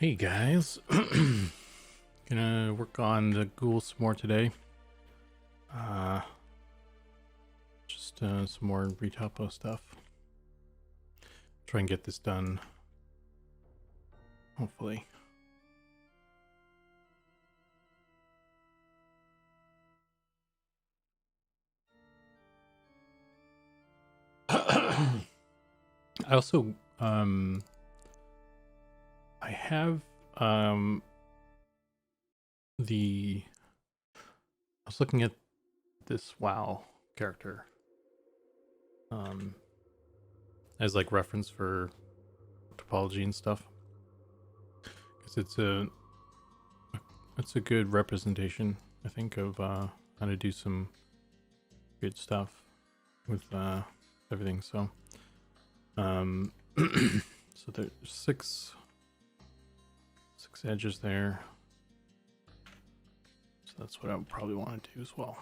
Hey guys, gonna work on the ghouls some more today. Just some more retopo stuff. Try and get this done, hopefully. I also I have I was looking at this WoW character as like reference for topology and stuff, because it's a good representation, I think, of how to do some good stuff with everything. So so there's six edges there, so that's what I would probably want to do as well.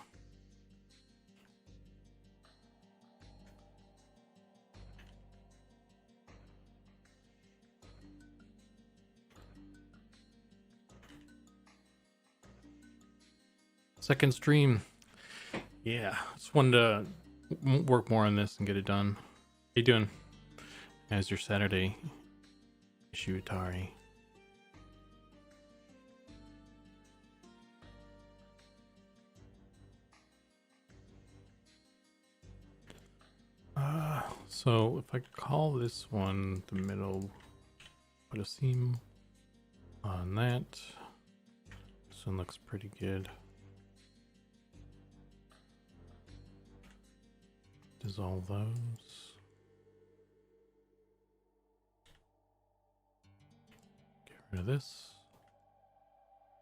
Second stream, yeah, just wanted to work more on this and get it done. How you doing? How's your Saturday, Ishutari? So if I call this one the middle, put a seam on that. This one looks pretty good. Dissolve those. Get rid of this.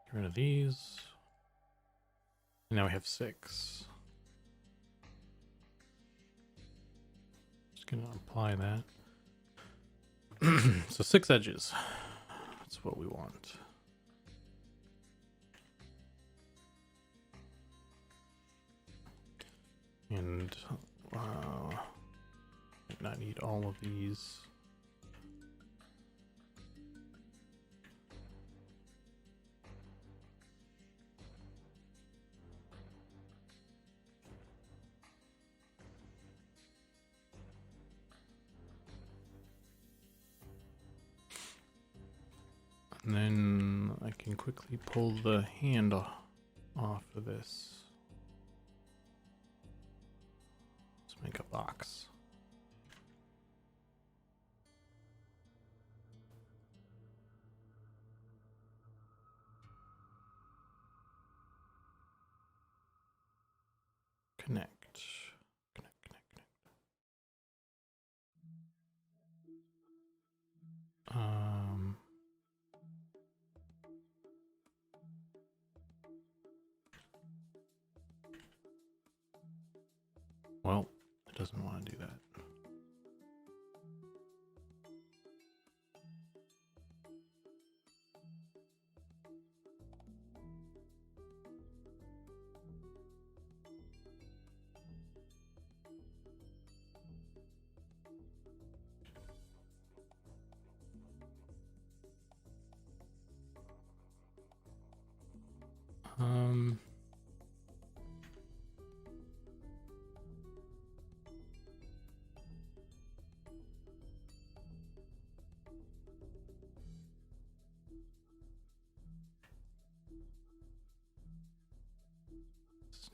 Get rid of these. And now we have 6. Just gonna apply that. So 6 edges. That's what we want. And not need all of these. And then I can quickly pull the hand off of this. Let's make a box. Connect. Well, it doesn't want to do that.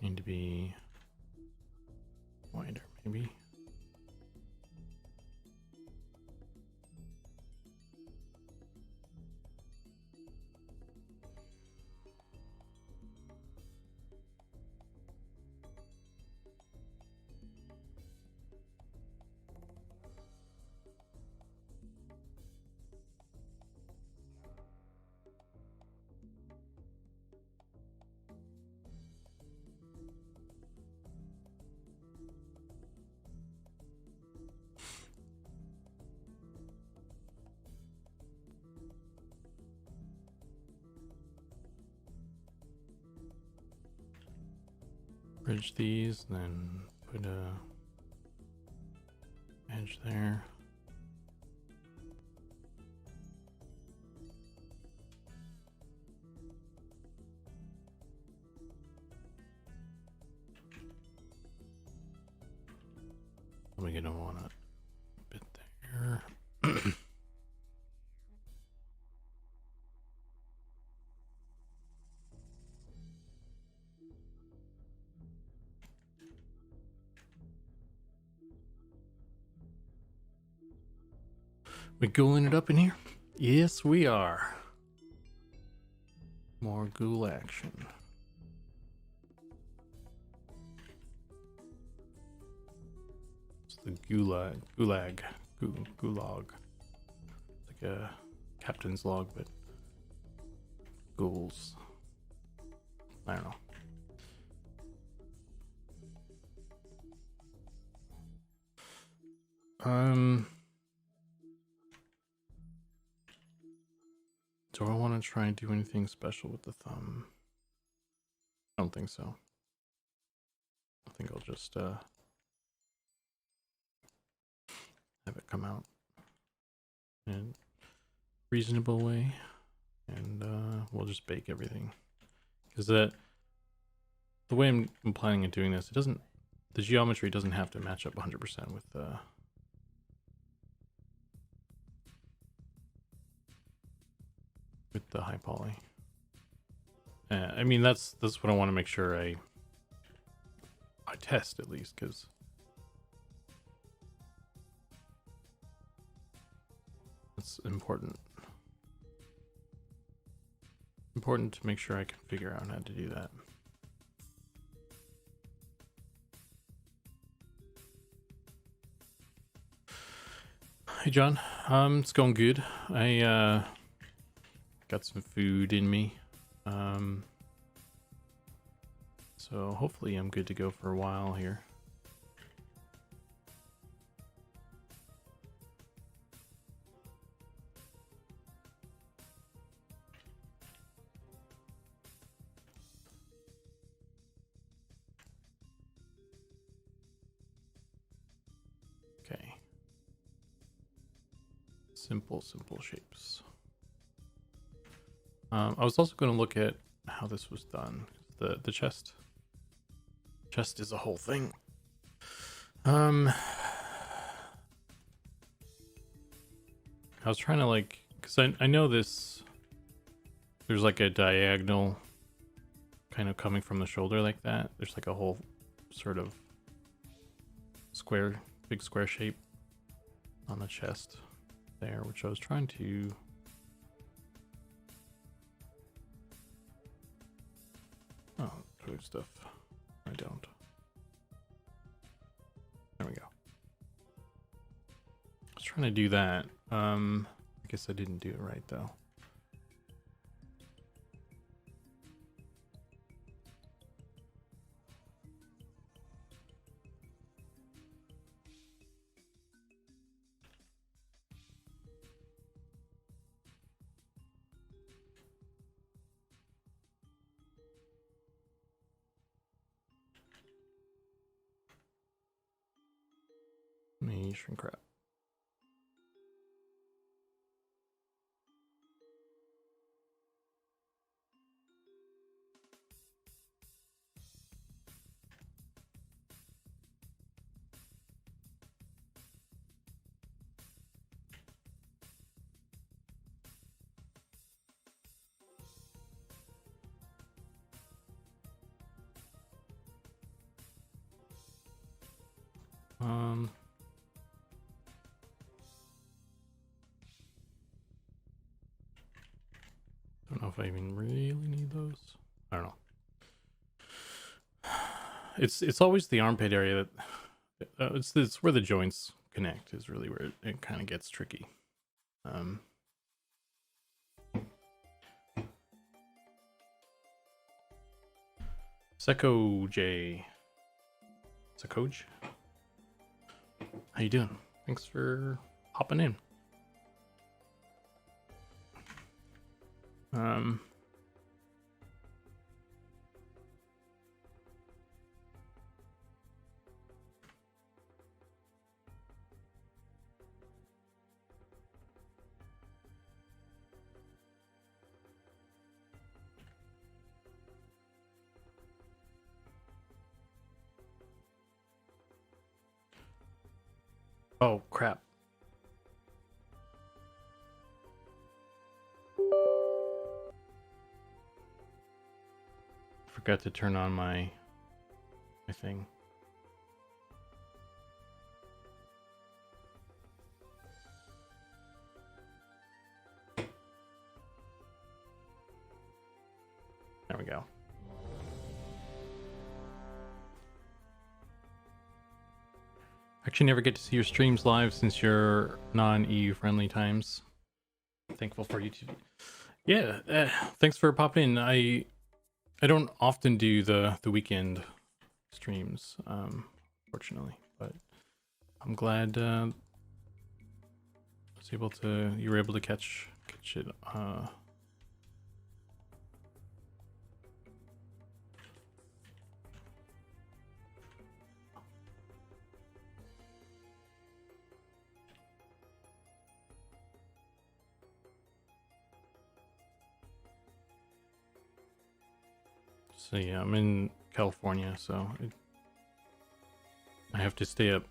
Need to be wider, maybe. Bridge these, then put a edge there. don't want to bit there. We ghouling it up in here? Yes, we are. More ghoul action. It's the gulag. Gulag. It's like a captain's log, but ghouls. I don't know. Do I want to try and do anything special with the thumb? I don't think so. I think I'll just have it come out in a reasonable way, and we'll just bake everything. Because the way I'm planning on doing this, the geometry doesn't have to match up 100% with the high poly. I mean, that's what I want to make sure I test, at least, because it's important to make sure I can figure out how to do that. Hey John, it's going good. I got some food in me, so hopefully I'm good to go for a while here. Okay. Simple shapes. I was also going to look at how this was done. The chest is a whole thing. I was trying to, like, because I know this, there's like a diagonal kind of coming from the shoulder like that. There's like a whole sort of big square shape on the chest there, which I was trying to food stuff. I don't. There we go. I was trying to do that. I guess I didn't do it right though. Me shrink wrap. Don't know if I even really need those. I don't know. It's always the armpit area that it's where the joints connect is really where it kind of gets tricky. Sekoj. How you doing? Thanks for hopping in. Oh crap. Forgot to turn on my thing. There we go. Actually never get to see your streams live since you're non-EU friendly times. Thankful for YouTube. Yeah, thanks for popping in. I don't often do the weekend streams, fortunately, but I'm glad you were able to catch it. So yeah, I'm in California, so I have to stay up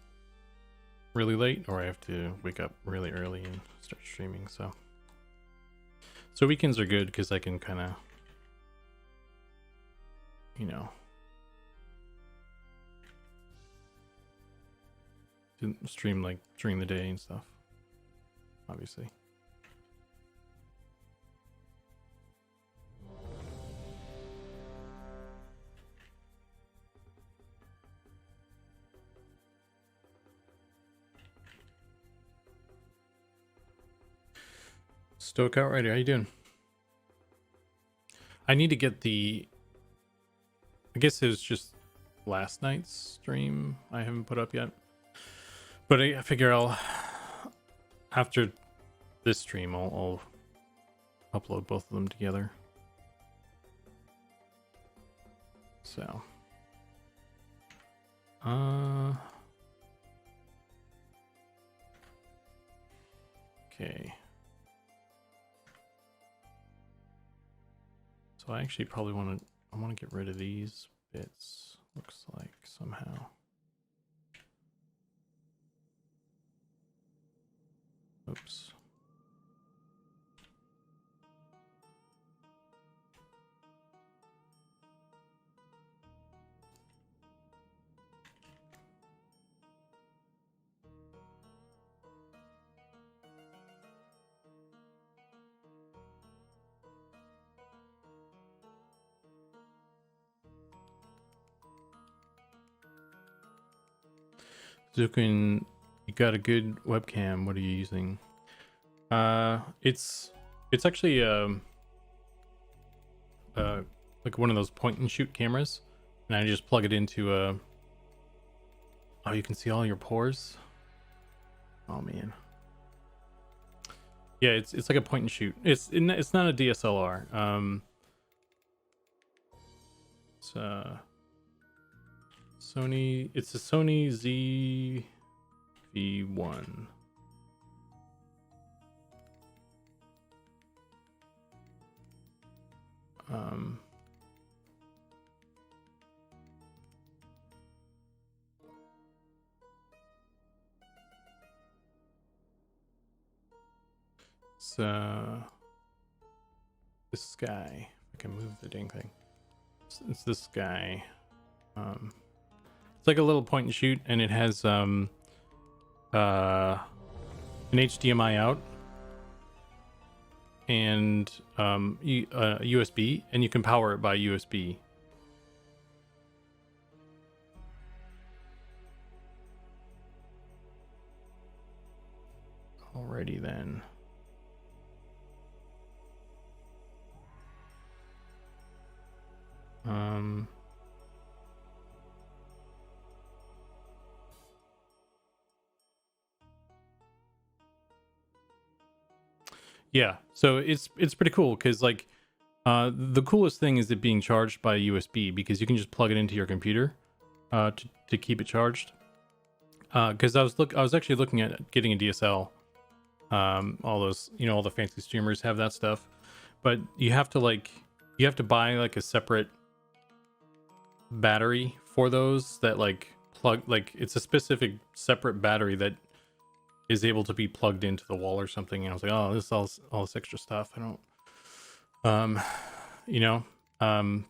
really late, or I have to wake up really early and start streaming. So weekends are good because I can kind of, you know, stream like during the day and stuff. Obviously. Stoke Outrider, how you doing? I need to get I guess it was just last night's stream I haven't put up yet. But I figure after this stream, I'll upload both of them together. So. Okay. So I actually probably want to get rid of these bits, looks like, somehow. Oops. Zukan, you got a good webcam. What are you using? It's actually like one of those point and shoot cameras, and I just plug it into oh, you can see all your pores. Oh man. Yeah, it's like a point and shoot. It's not a DSLR. It's Sony. It's a Sony ZV-1. So this guy. I can move the dang thing. It's this guy. It's like a little point and shoot, and it has an HDMI out and USB, and you can power it by USB. Alrighty then. Yeah, so it's pretty cool because like the coolest thing is it being charged by USB, because you can just plug it into your computer to keep it charged. Because I was actually looking at getting a DSL. All those, all the fancy streamers have that stuff, but you have to buy like a separate battery for those that like plug, like it's a specific separate battery that is able to be plugged into the wall or something. And I was like, oh, this is all this extra stuff. I don't, you know,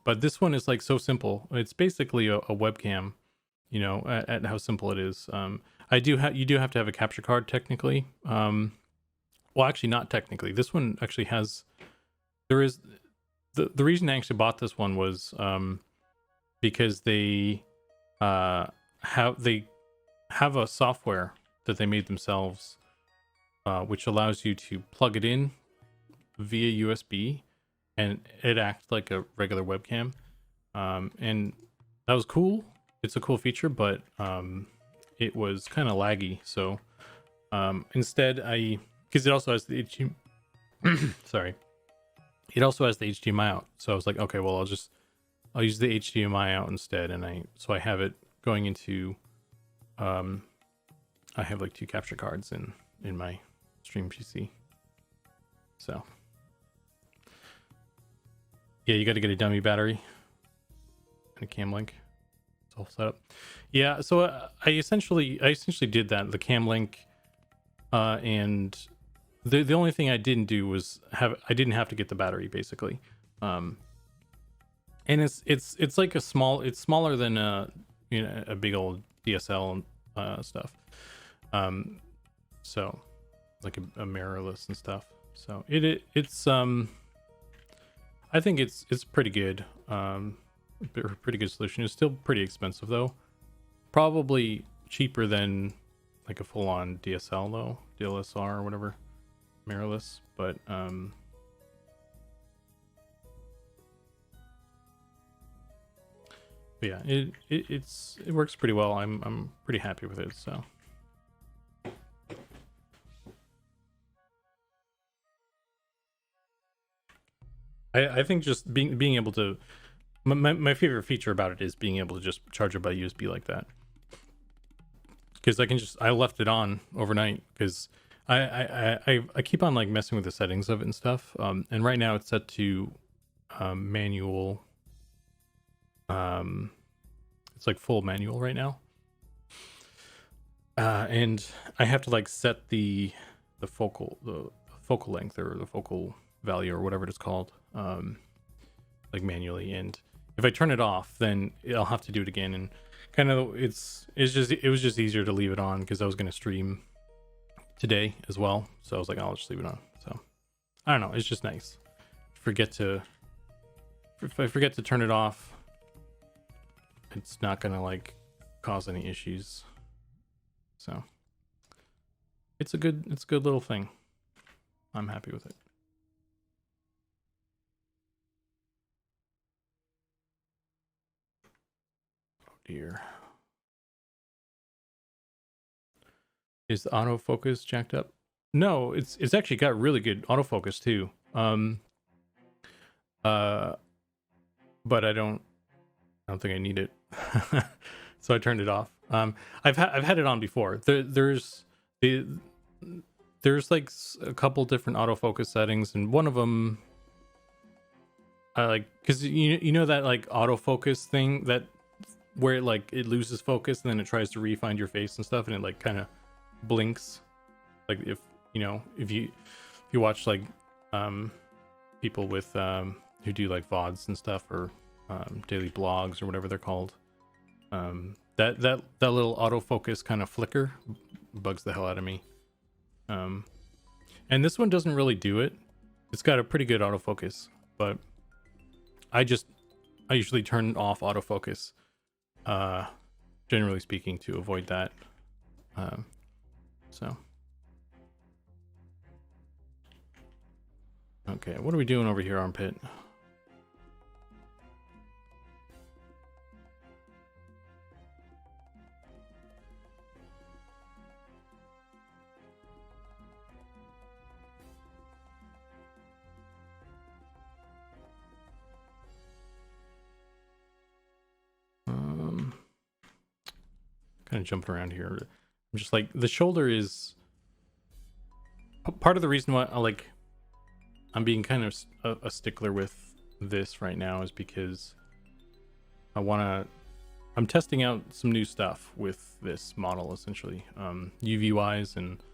but this one is like so simple. It's basically a webcam, you know, at how simple it is. You do have to have a capture card technically. Well, actually, not technically. This one actually has. There is the reason I actually bought this one was because they have a software that they made themselves, which allows you to plug it in via USB, and it acts like a regular webcam. And that was cool. It's a cool feature, but it was kind of laggy. So instead, because it also has the HDMI. Sorry, it also has the HDMI out. So I was like, okay, well, I'll use the HDMI out instead, and I have it going into I have like 2 capture cards in my stream PC. So yeah, you got to get a dummy battery and a cam link. It's all set up. Yeah, so I essentially did that. The cam link, and the only thing I didn't do was I didn't have to get the battery basically. And it's like it's smaller than a big old DSL stuff. So like a mirrorless and stuff. So it's I think it's pretty good. Pretty good solution. It's still pretty expensive though. Probably cheaper than like a full-on DSL though, DLSR or whatever, mirrorless. But yeah, it works pretty well. I'm pretty happy with it. So. I think just being able to my favorite feature about it is being able to just charge it by USB like that, because I left it on overnight because I keep on like messing with the settings of it and stuff, and right now it's set to manual. It's like full manual right now, and I have to like set the focal length or the focal value or whatever it's called, like manually. And if I turn it off, then I'll have to do it again. And kind of it was just easier to leave it on because I was going to stream today as well. So I was like, I'll just leave it on. So I don't know. It's just nice. If I forget to turn it off, it's not going to like cause any issues. So it's a good little thing. I'm happy with it. Dear. Is the autofocus jacked up? No, it's actually got really good autofocus too. But I don't think I need it. So I turned it off. I've had it on before. There's like a couple different autofocus settings, and one of them I like, because you know that like autofocus thing that where it loses focus and then it tries to re-find your face and stuff, and it like kind of blinks, like if you watch like people with who do like VODs and stuff, or daily blogs or whatever they're called, that little autofocus kind of flicker bugs the hell out of me. And this one doesn't really do it. It's got a pretty good autofocus, but I usually turn off autofocus, generally speaking, to avoid that. So okay, what are we doing over here, Armpit? Kind of jumping around here. I'm just like, the shoulder is part of the reason why I'm being kind of a stickler with this right now is because I'm testing out some new stuff with this model, essentially, UV wise, and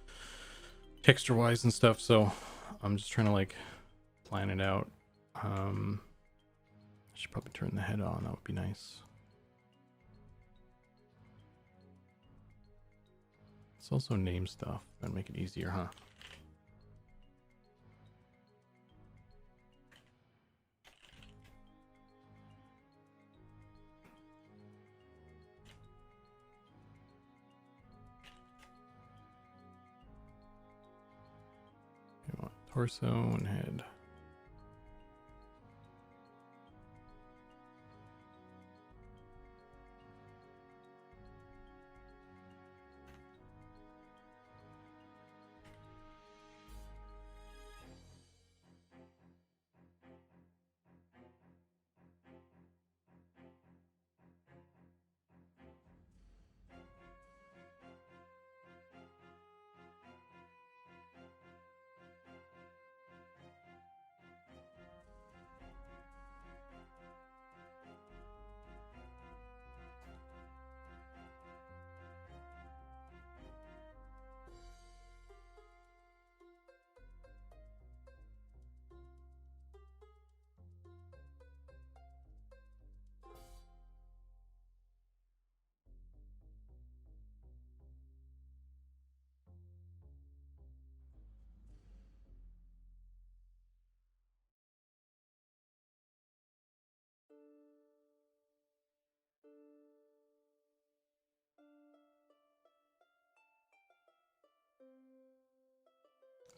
texture wise and stuff, so I'm just trying to like plan it out. I should probably turn the head on, that would be nice. Let's also name stuff, that'd make it easier, huh? We want torso and head.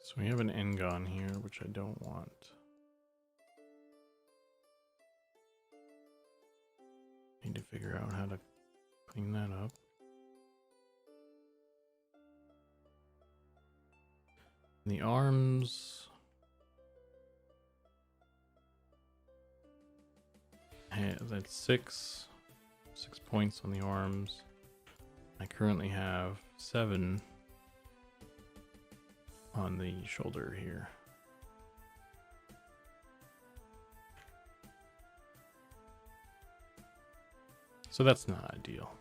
So we have an Engon here, which I don't want. Need to figure out how to clean that up. And the arms. That's 6 points on the arms. I currently have 7 on the shoulder here. So that's not ideal.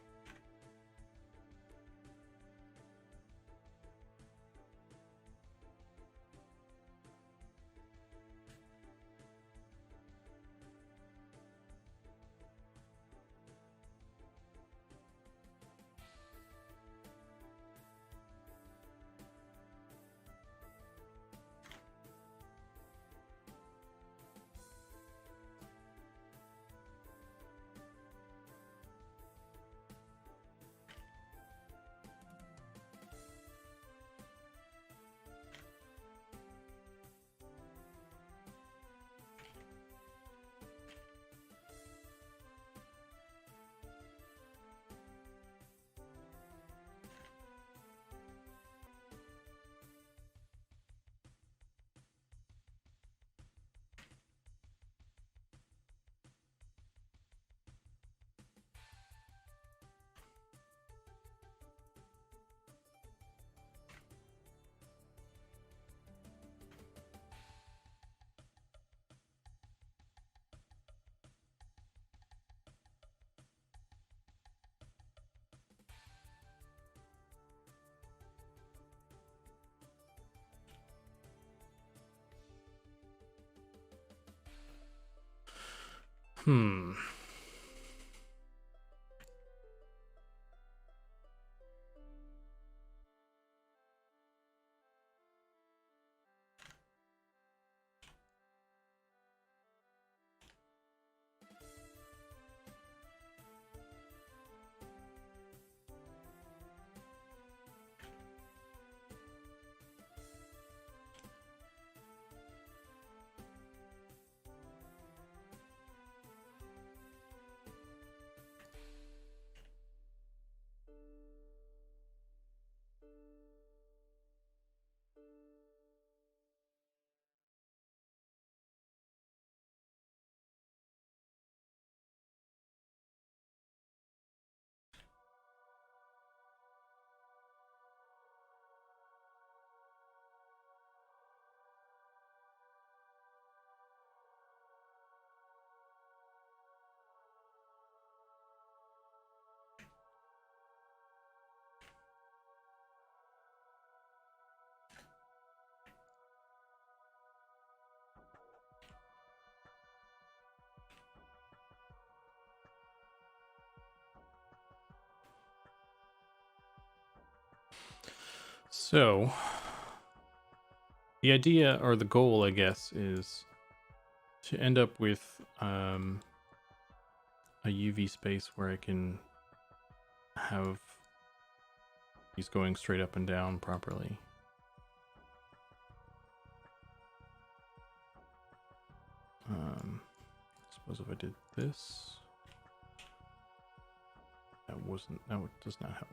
Hmm. So, the idea or the goal, I guess, is to end up with a UV space where I can have these going straight up and down properly. I suppose if I did this, that does not help.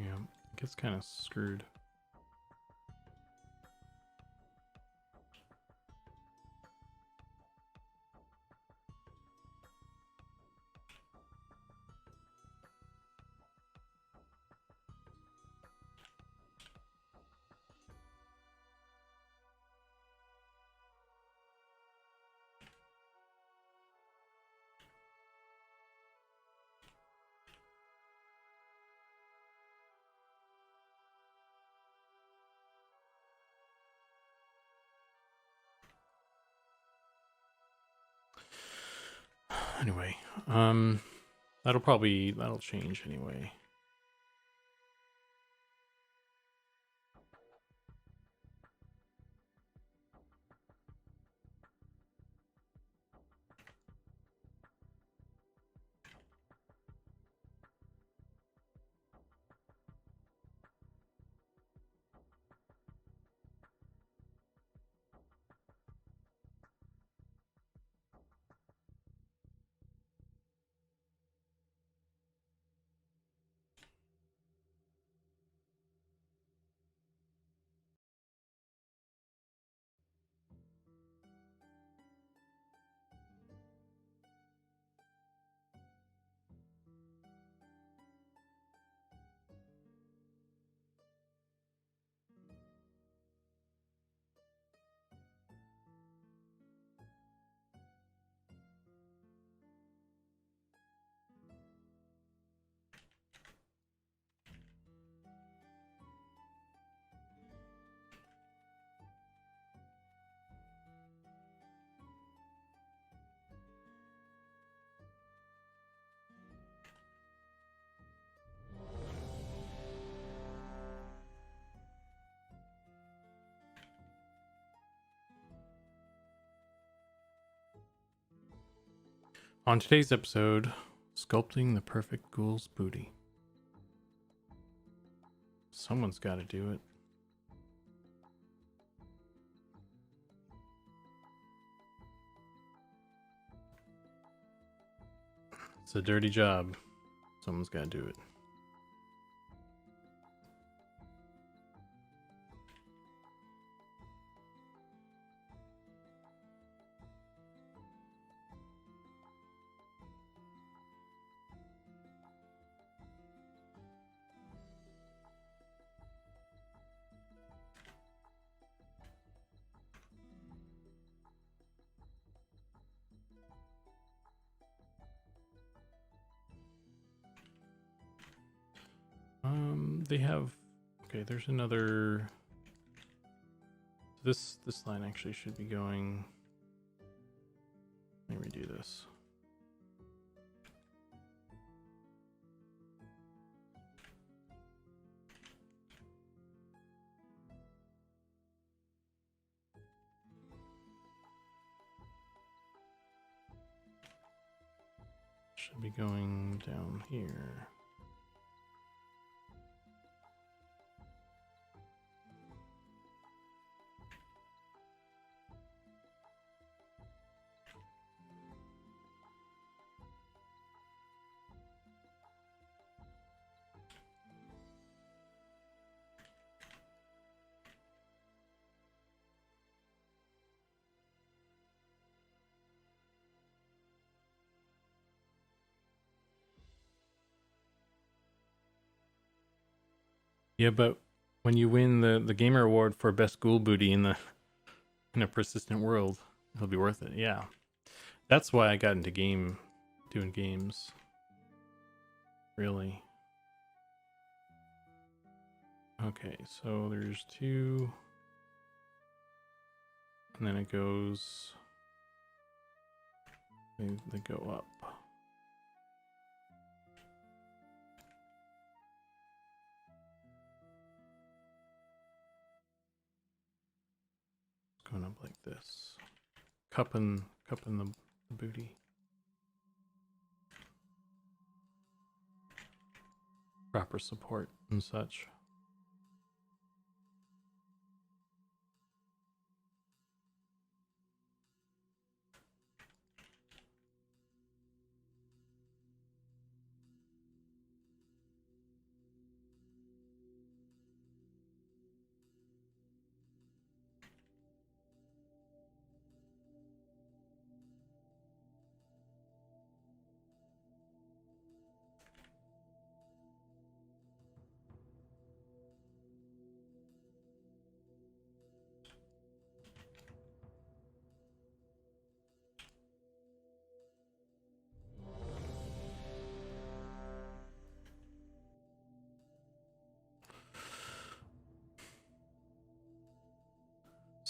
Yeah, it gets kind of screwed. Anyway, that'll change anyway. On today's episode, sculpting the perfect ghoul's booty. Someone's got to do it. It's a dirty job. Someone's got to do it. They have, okay, there's another, this line actually should be going, let me redo this. Should be going down here. Yeah, but when you win the gamer award for best ghoul booty in a persistent world, it'll be worth it. Yeah, that's why I got into doing games. Really. Okay, so there's 2, and then it goes. They go up. It's going up like this. Cupping the booty. Proper support and such.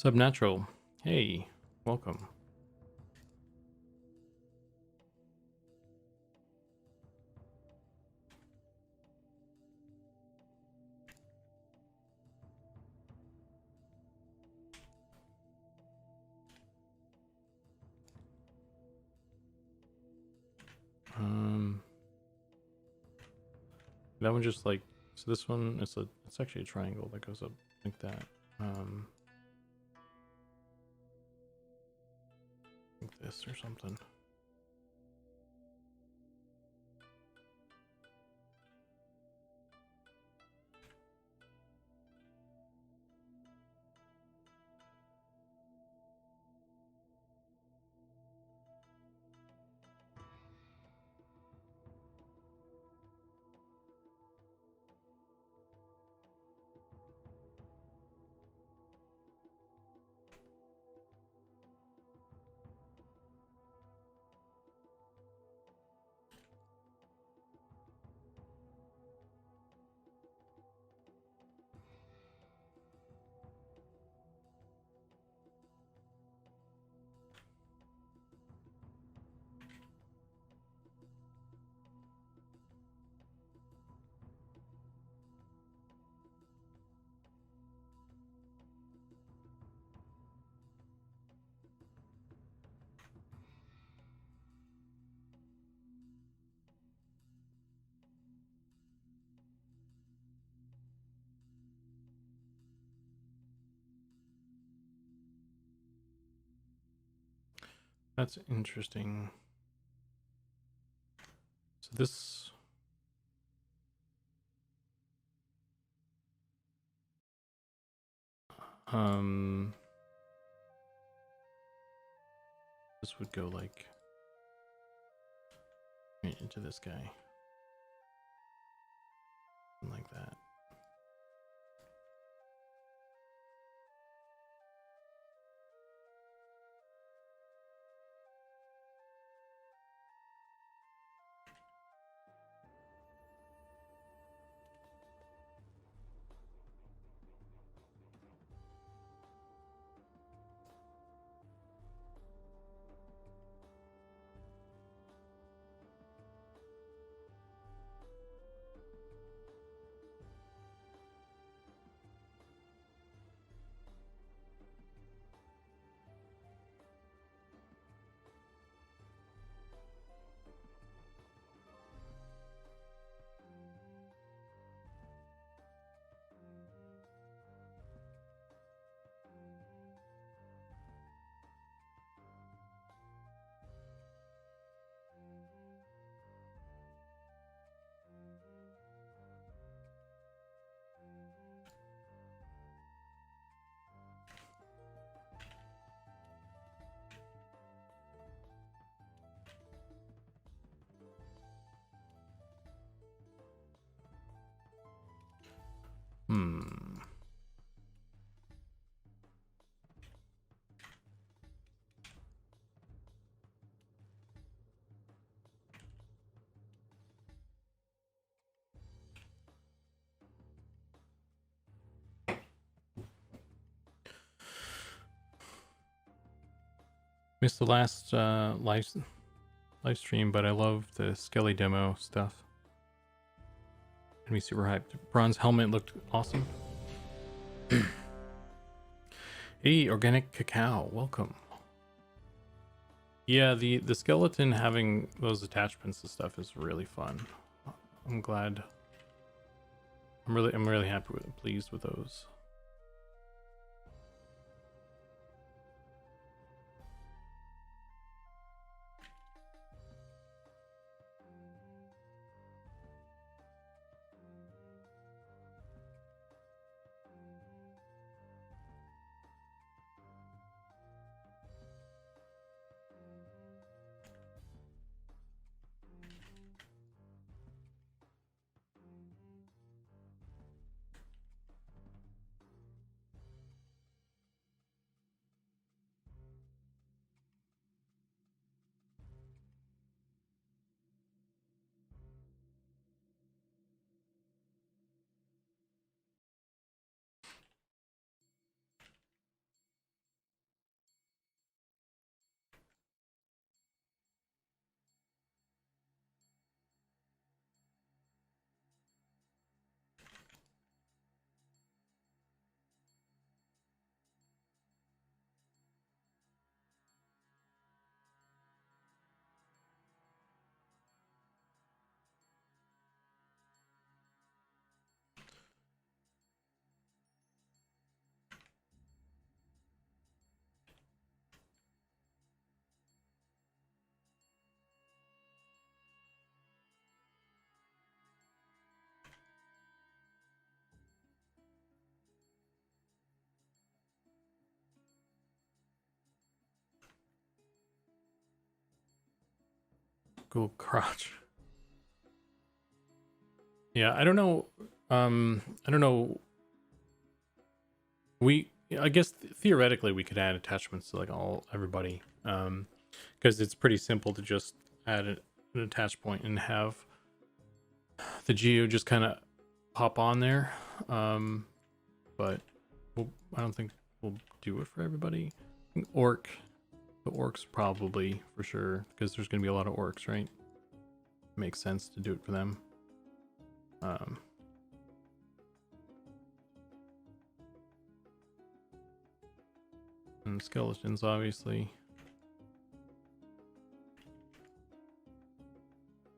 Subnatural. Hey, welcome. That one just like, so this one it's actually a triangle that goes up like that. Like this or something. That's interesting. So this this would go like right into this guy. Like that. Hmm. Missed the last live stream, but I love the Skelly demo stuff. Made me super hyped. Bronze helmet looked awesome. Hey, organic cacao, welcome. Yeah, the skeleton having those attachments and stuff is really fun. I'm glad. I'm really happy with, pleased with those. Cool crotch. Yeah, I don't know. I don't know. I guess theoretically we could add attachments to like everybody. Because it's pretty simple to just add an attach point and have the geo just kind of pop on there. But I don't think we'll do it for everybody. I think the orcs probably for sure, because there's going to be a lot of orcs, right? Makes sense to do it for them. And skeletons, obviously.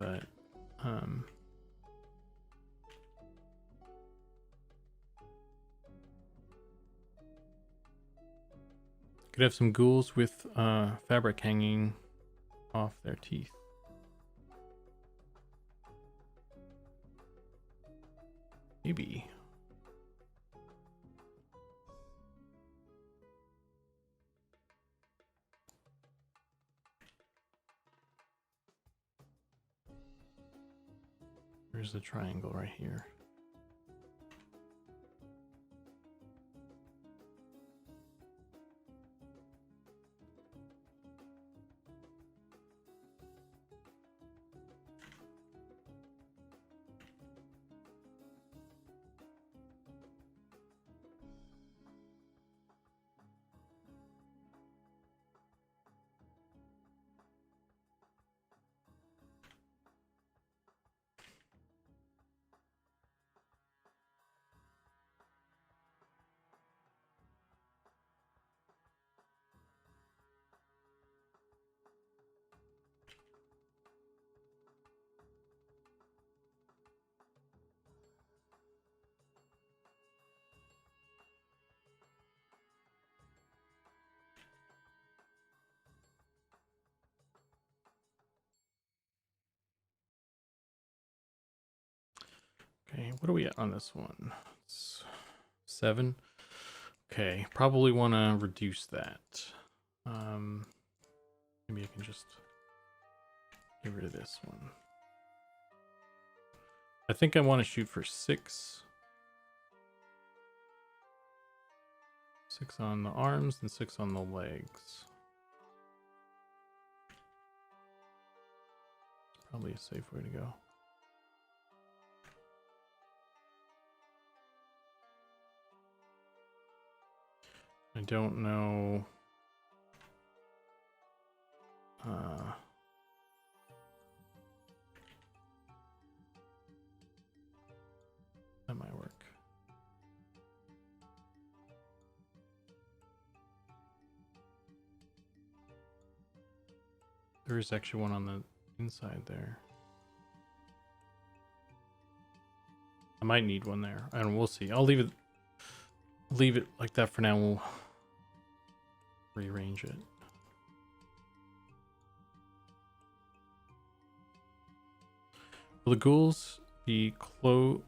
But, could have some ghouls with fabric hanging off their teeth. Maybe. There's the triangle right here. Okay, what are we at on this one? It's 7. Okay, probably want to reduce that. Maybe I can just get rid of this one. I think I want to shoot for 6. 6 on the arms and 6 on the legs. It's probably a safe way to go. I don't know. That might work. There is actually one on the inside there. I might need one there. I don't know, we'll see. I'll leave it like that for now. We'll rearrange it. Will the ghouls be clothed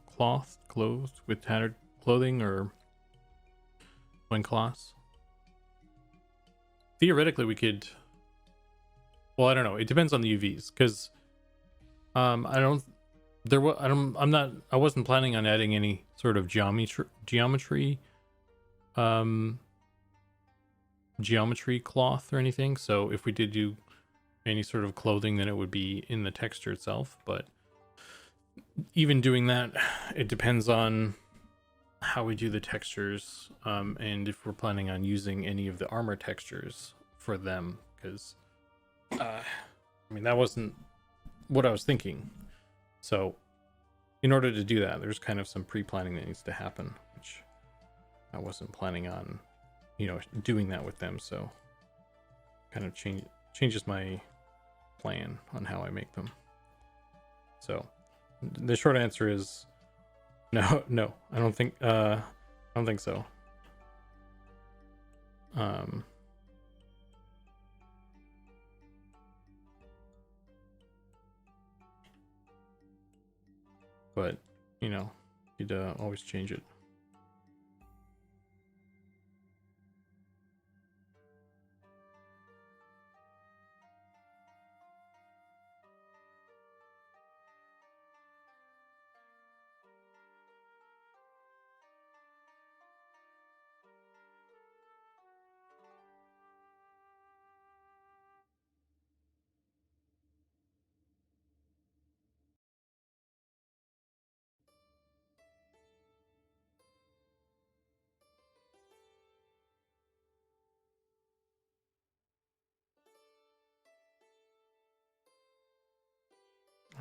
with tattered clothing or loincloths? Theoretically, we could. Well, I don't know. It depends on the UVs, because I wasn't planning on adding any sort of geometry cloth or anything. So if we did do any sort of clothing, then it would be in the texture itself. But even doing that, it depends on how we do the textures, and if we're planning on using any of the armor textures for them, because I mean, that wasn't what I was thinking. So in order to do that, there's kind of some pre-planning that needs to happen, which I wasn't planning on, doing that with them. So kind of changes my plan on how I make them. So the short answer is no, I don't think so. But you'd always change it.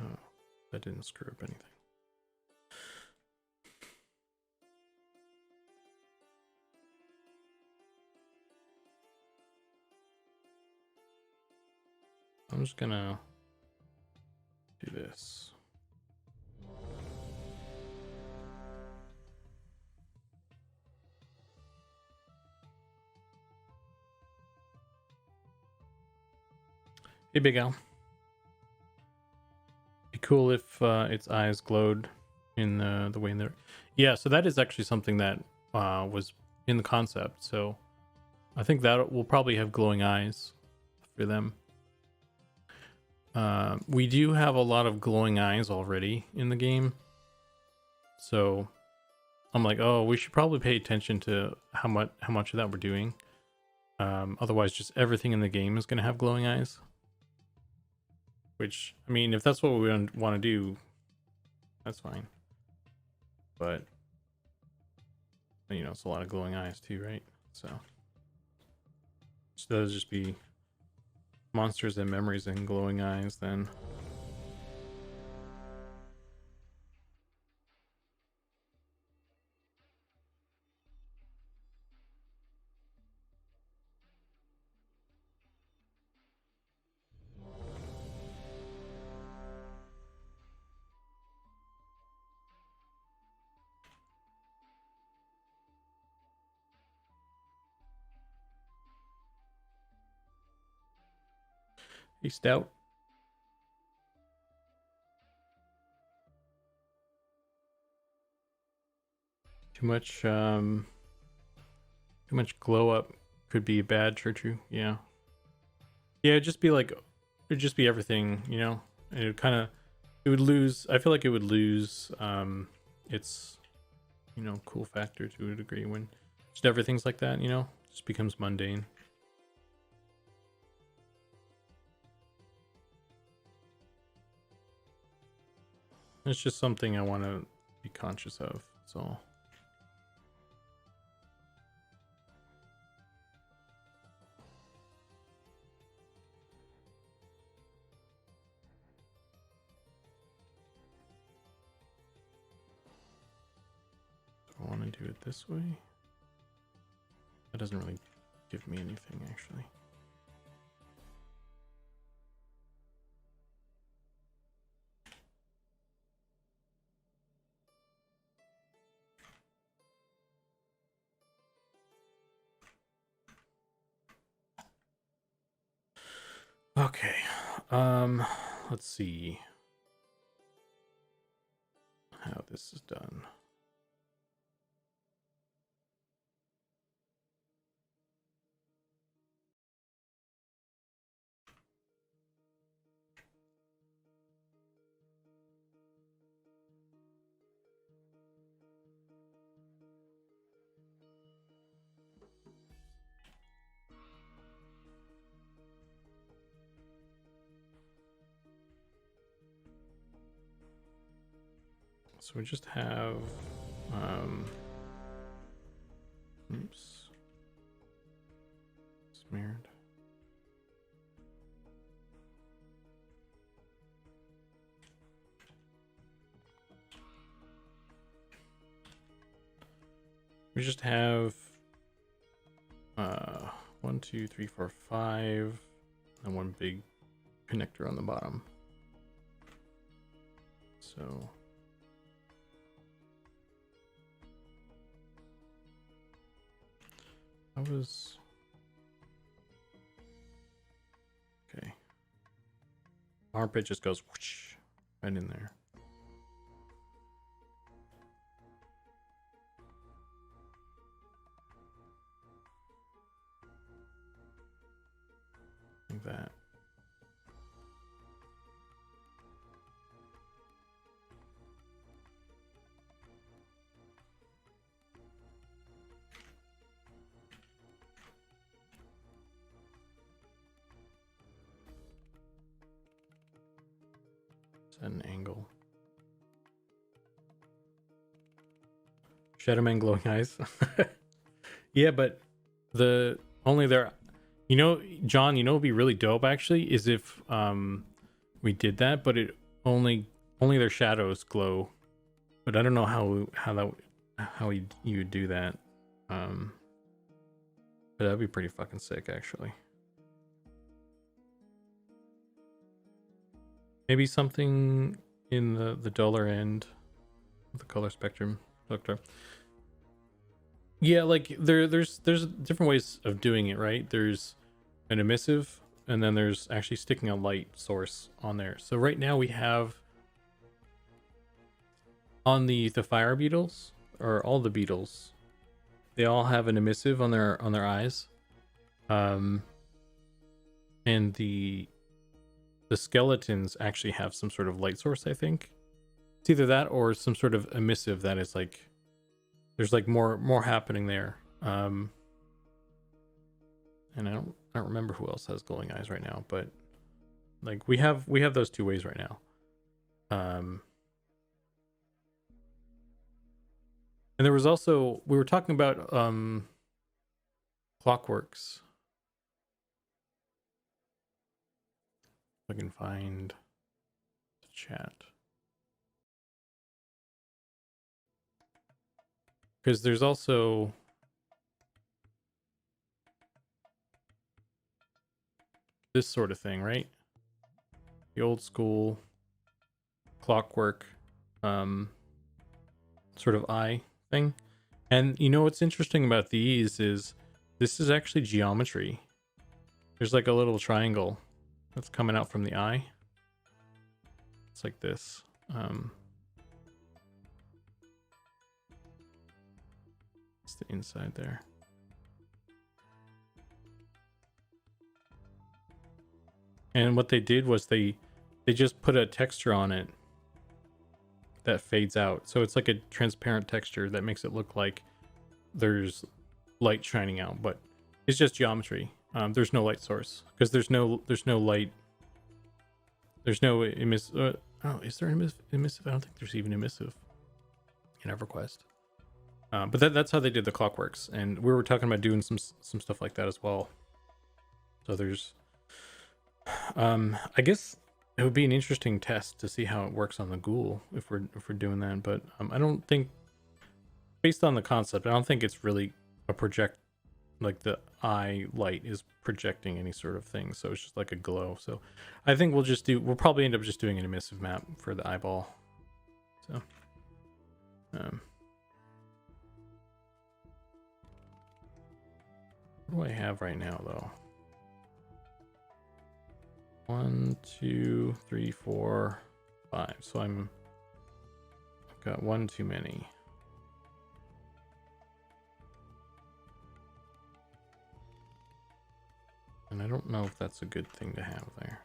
Oh, that didn't screw up anything. I'm just gonna do this. Hey, Big Al. Be cool if its eyes glowed in the way in there. Yeah, so that is actually something that was in the concept. So I think that will probably have glowing eyes for them. We do have a lot of glowing eyes already in the game. So I'm like, oh, we should probably pay attention to how much of that we're doing. Otherwise, just everything in the game is going to have glowing eyes. Which, I mean, if that's what we want to do, that's fine. But, it's a lot of glowing eyes too, right? So those just be monsters and memories and glowing eyes then. Hey, Stout. Too much glow up could be bad, Churchu. Yeah. Yeah, it'd just be everything, it would lose, I feel like it would lose its cool factor to a degree when Just everything's like that, you know, just becomes mundane. It's just something I want to be conscious of, that's all. Do I want to do it this way? That doesn't really give me anything, actually. Okay, let's see how this is done. So we just have, oops, smeared. We just have, 1, 2, 3, 4, 5, and one big connector on the bottom. So that was okay. Armpit just goes whoosh, right in there. Like that. Set an angle. Shadowman glowing eyes. Yeah, but the only there, you know, John, you know, it'd be really dope actually is if we did that, but it only their shadows glow. But I don't know how you would do that. But that'd be pretty fucking sick actually. Maybe something in the duller end of the color spectrum. Yeah, like there's different ways of doing it, right? There's an emissive, and then there's actually sticking a light source on there. So right now we have on the fire beetles, or all the beetles, they all have an emissive on their eyes. And the skeletons actually have some sort of light source, I think. It's either that or some sort of emissive that is like there's like more happening there. And I don't remember who else has glowing eyes right now, but like we have those two ways right now. And there was also, we were talking about clockworks. If I can find the chat. Because there's also this sort of thing, right? The old school clockwork sort of eye thing. And you know what's interesting about these is this is actually geometry. There's like a little triangle that's coming out from the eye. It's like this. It's the inside there. And what they did was they just put a texture on it that fades out. So it's like a transparent texture that makes it look like there's light shining out, but it's just geometry. There's no light source because there's no light. There's no emissive. Oh, is there an emissive? I don't think there's even emissive in EverQuest. But that's how they did the clockworks, and we were talking about doing some stuff like that as well. So there's, I guess it would be an interesting test to see how it works on the ghoul if we're doing that. But I don't think, based on the concept, I don't think it's really a project, like the eye light is projecting any sort of thing. So it's just like a glow. So I think we'll probably end up just doing an emissive map for the eyeball. So, what do I have right now though? 1, 2, 3, 4, 5. So I've got one too many. And I don't know if that's a good thing to have there.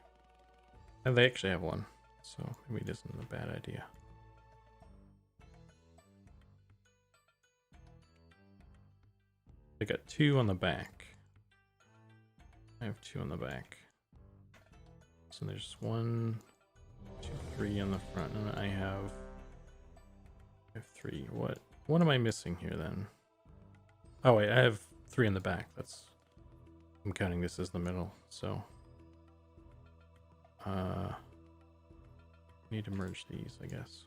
And they actually have one, so maybe it isn't a bad idea. They got 2 on the back. I have 2 on the back. So there's 1, 2, 3 on the front, and I have 3. What am I missing here then? Oh wait, I have 3 on the back. I'm counting this as the middle, so need to merge these, I guess.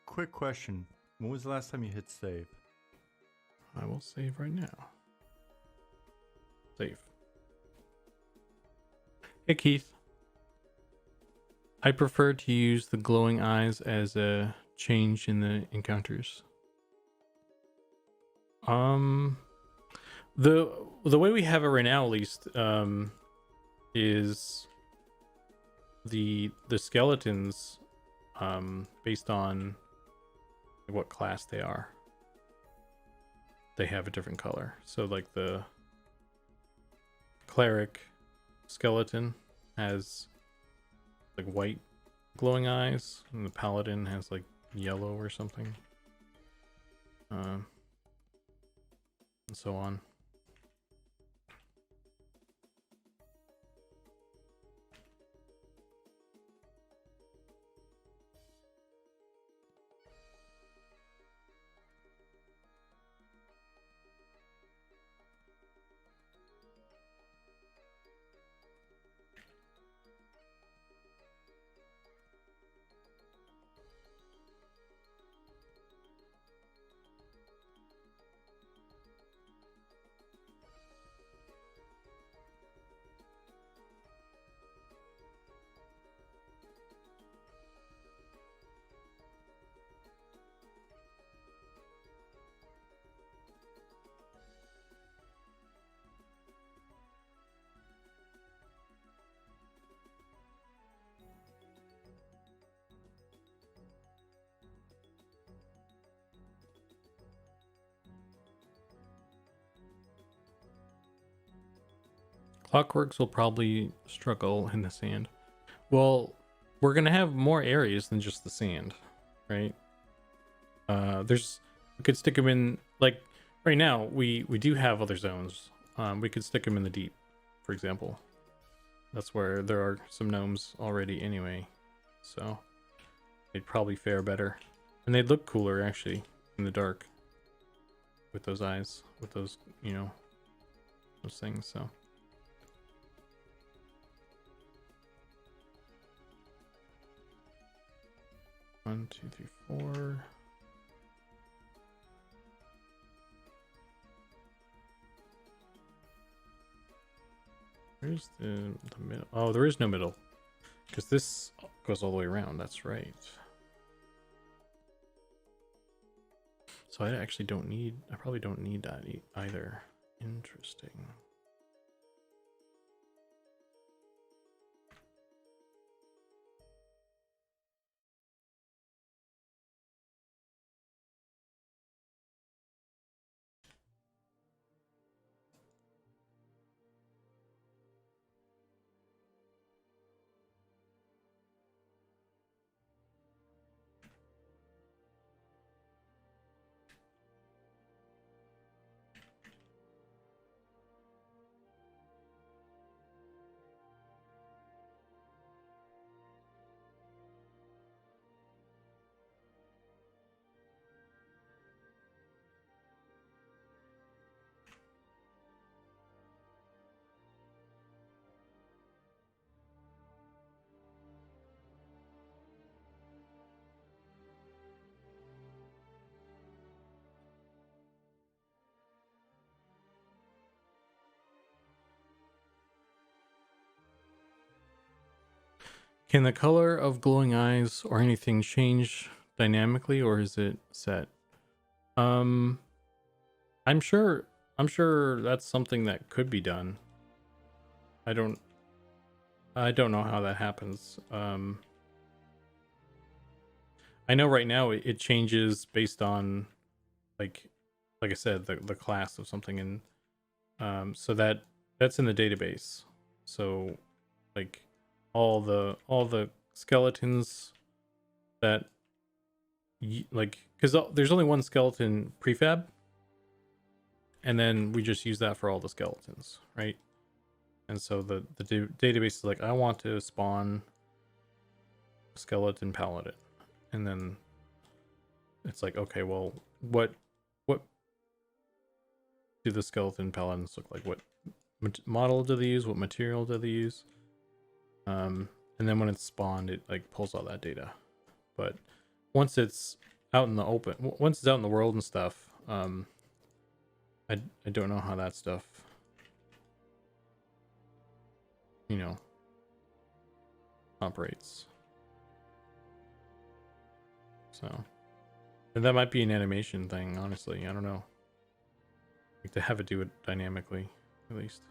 Quick question. When was the last time you hit save? I will save right now. Save. Hey Keith. I prefer to use the glowing eyes as a change in the encounters. The way we have it right now, at least, is the skeletons, based on what class they are. They have a different color. So like the cleric skeleton has like white glowing eyes, and the paladin has like yellow or something. And so on. Clockworks will probably struggle in the sand. Well, we're gonna have more areas than just the sand, right? We could stick them in, like right now we do have other zones. We could stick them in the deep, for example. That's where there are some gnomes already anyway, so they'd probably fare better, and they'd look cooler actually in the dark with those eyes, with those, you know, those things. So. One, 2, 3, 4. Where's the middle? Oh, there is no middle, because this goes all the way around. That's right. So I actually don't need. I probably don't need that either. Interesting. Can the color of glowing eyes or anything change dynamically, or is it set? Um, I'm sure. I'm sure that's something that could be done. I don't. I don't know how that happens. I know right now it changes based on like I said, the class of something, and so that's in the database. So like all the skeletons that like, because there's only one skeleton prefab, and then we just use that for all the skeletons, right? And so the database is like, I want to spawn a skeleton paladin, and then it's like, okay, well, what do the skeleton paladins look like? What model do they use? What material do they use? And then when it's spawned, it like pulls all that data. But once it's out in the open, once it's out in the world and stuff, I don't know how that stuff, you know, operates. So, and that might be an animation thing. Honestly, I don't know. Like to have it do it dynamically, at least.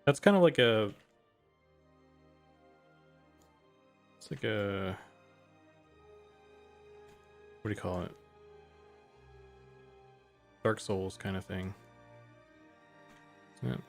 That's kind of like a. It's like a. What do you call it? Dark Souls kind of thing. Isn't it?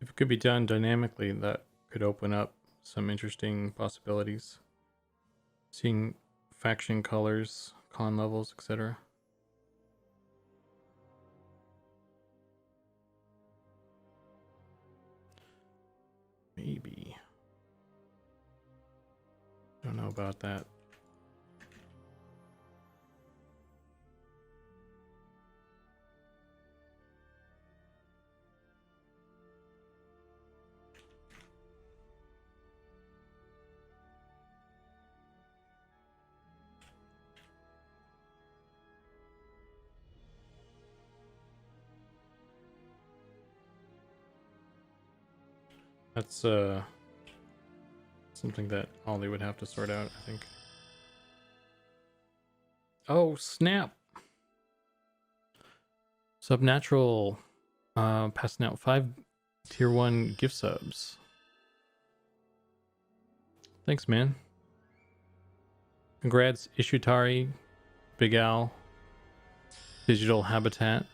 If it could be done dynamically, that could open up some interesting possibilities. Seeing faction colors, con levels, etc. Maybe. Don't know about that. That's something that Ollie would have to sort out, I think. Oh, snap. Subnatural passing out 5 tier 1 gift subs. Thanks, man. Congrats, Ishutari, Big Al, Digital Habitat,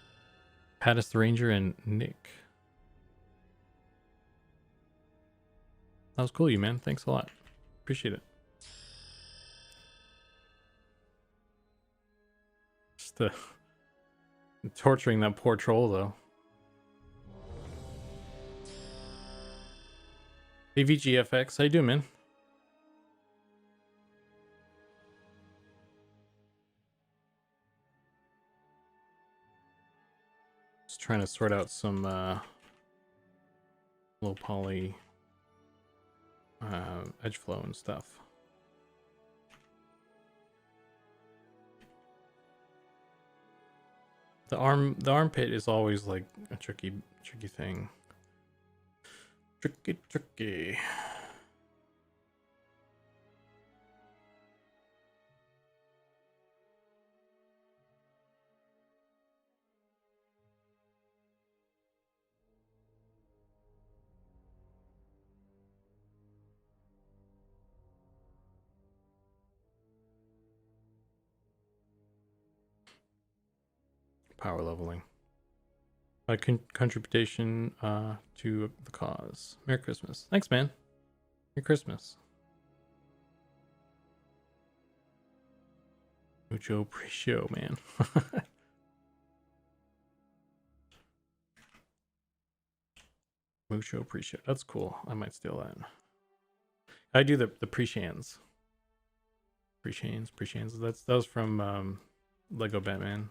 Pattis the Ranger, and Nick. That was cool, you man. Thanks a lot. Appreciate it. Just torturing that poor troll, though. AVGFX, how you doing, man? Just trying to sort out some low poly edge flow and stuff. The armpit is always like a tricky thing. Tricky. power leveling. Contribution to the cause. Merry Christmas. Thanks, man. Merry Christmas. Mucho pre-show, man. Mucho pre-show. That's cool. I might steal that. I do the pre-shans. Pre-shans. That was from Lego Batman.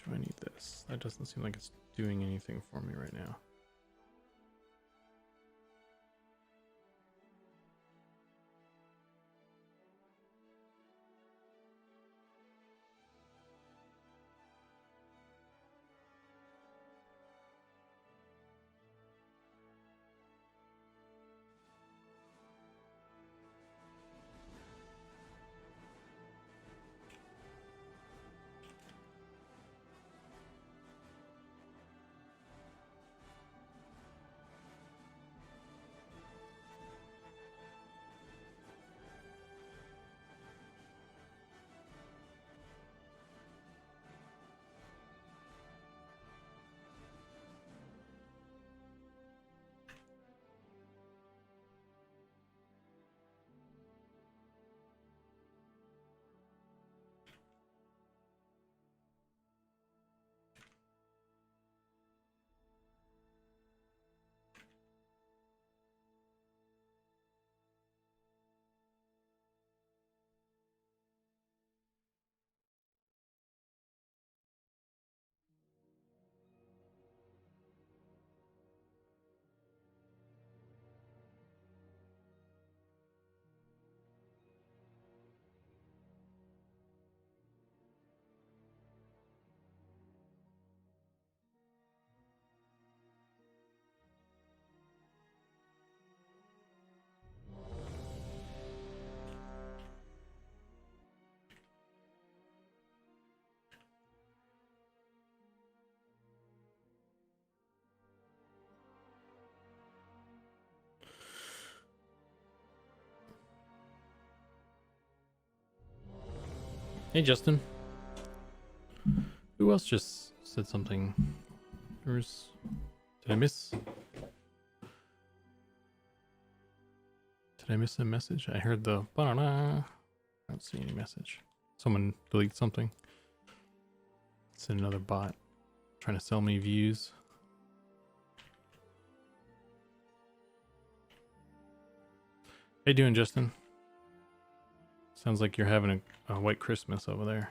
Do I need this? That doesn't seem like it's doing anything for me right now. Hey, Justin. Who else just said something? Did I miss? Did I miss a message? I heard the I don't see any message. Someone delete something. It's another bot trying to sell me views. How you doing, Justin? Sounds like you're having a white Christmas over there.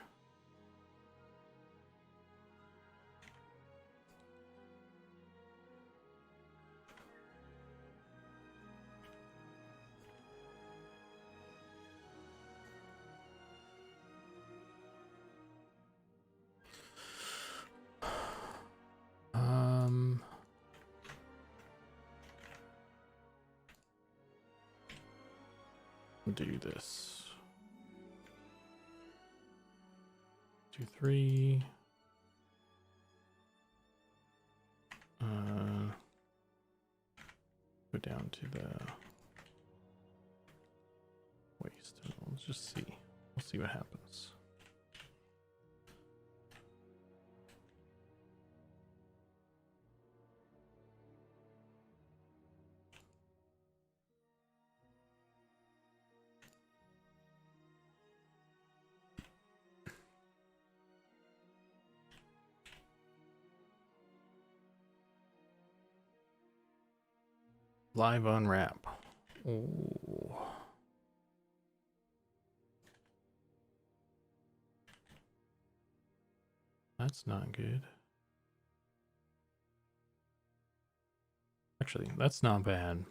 Do this. 2, 3. Go down to the waste. Let's just see. We'll see what happens. Live unwrap. Oh. That's not good. Actually, that's not bad.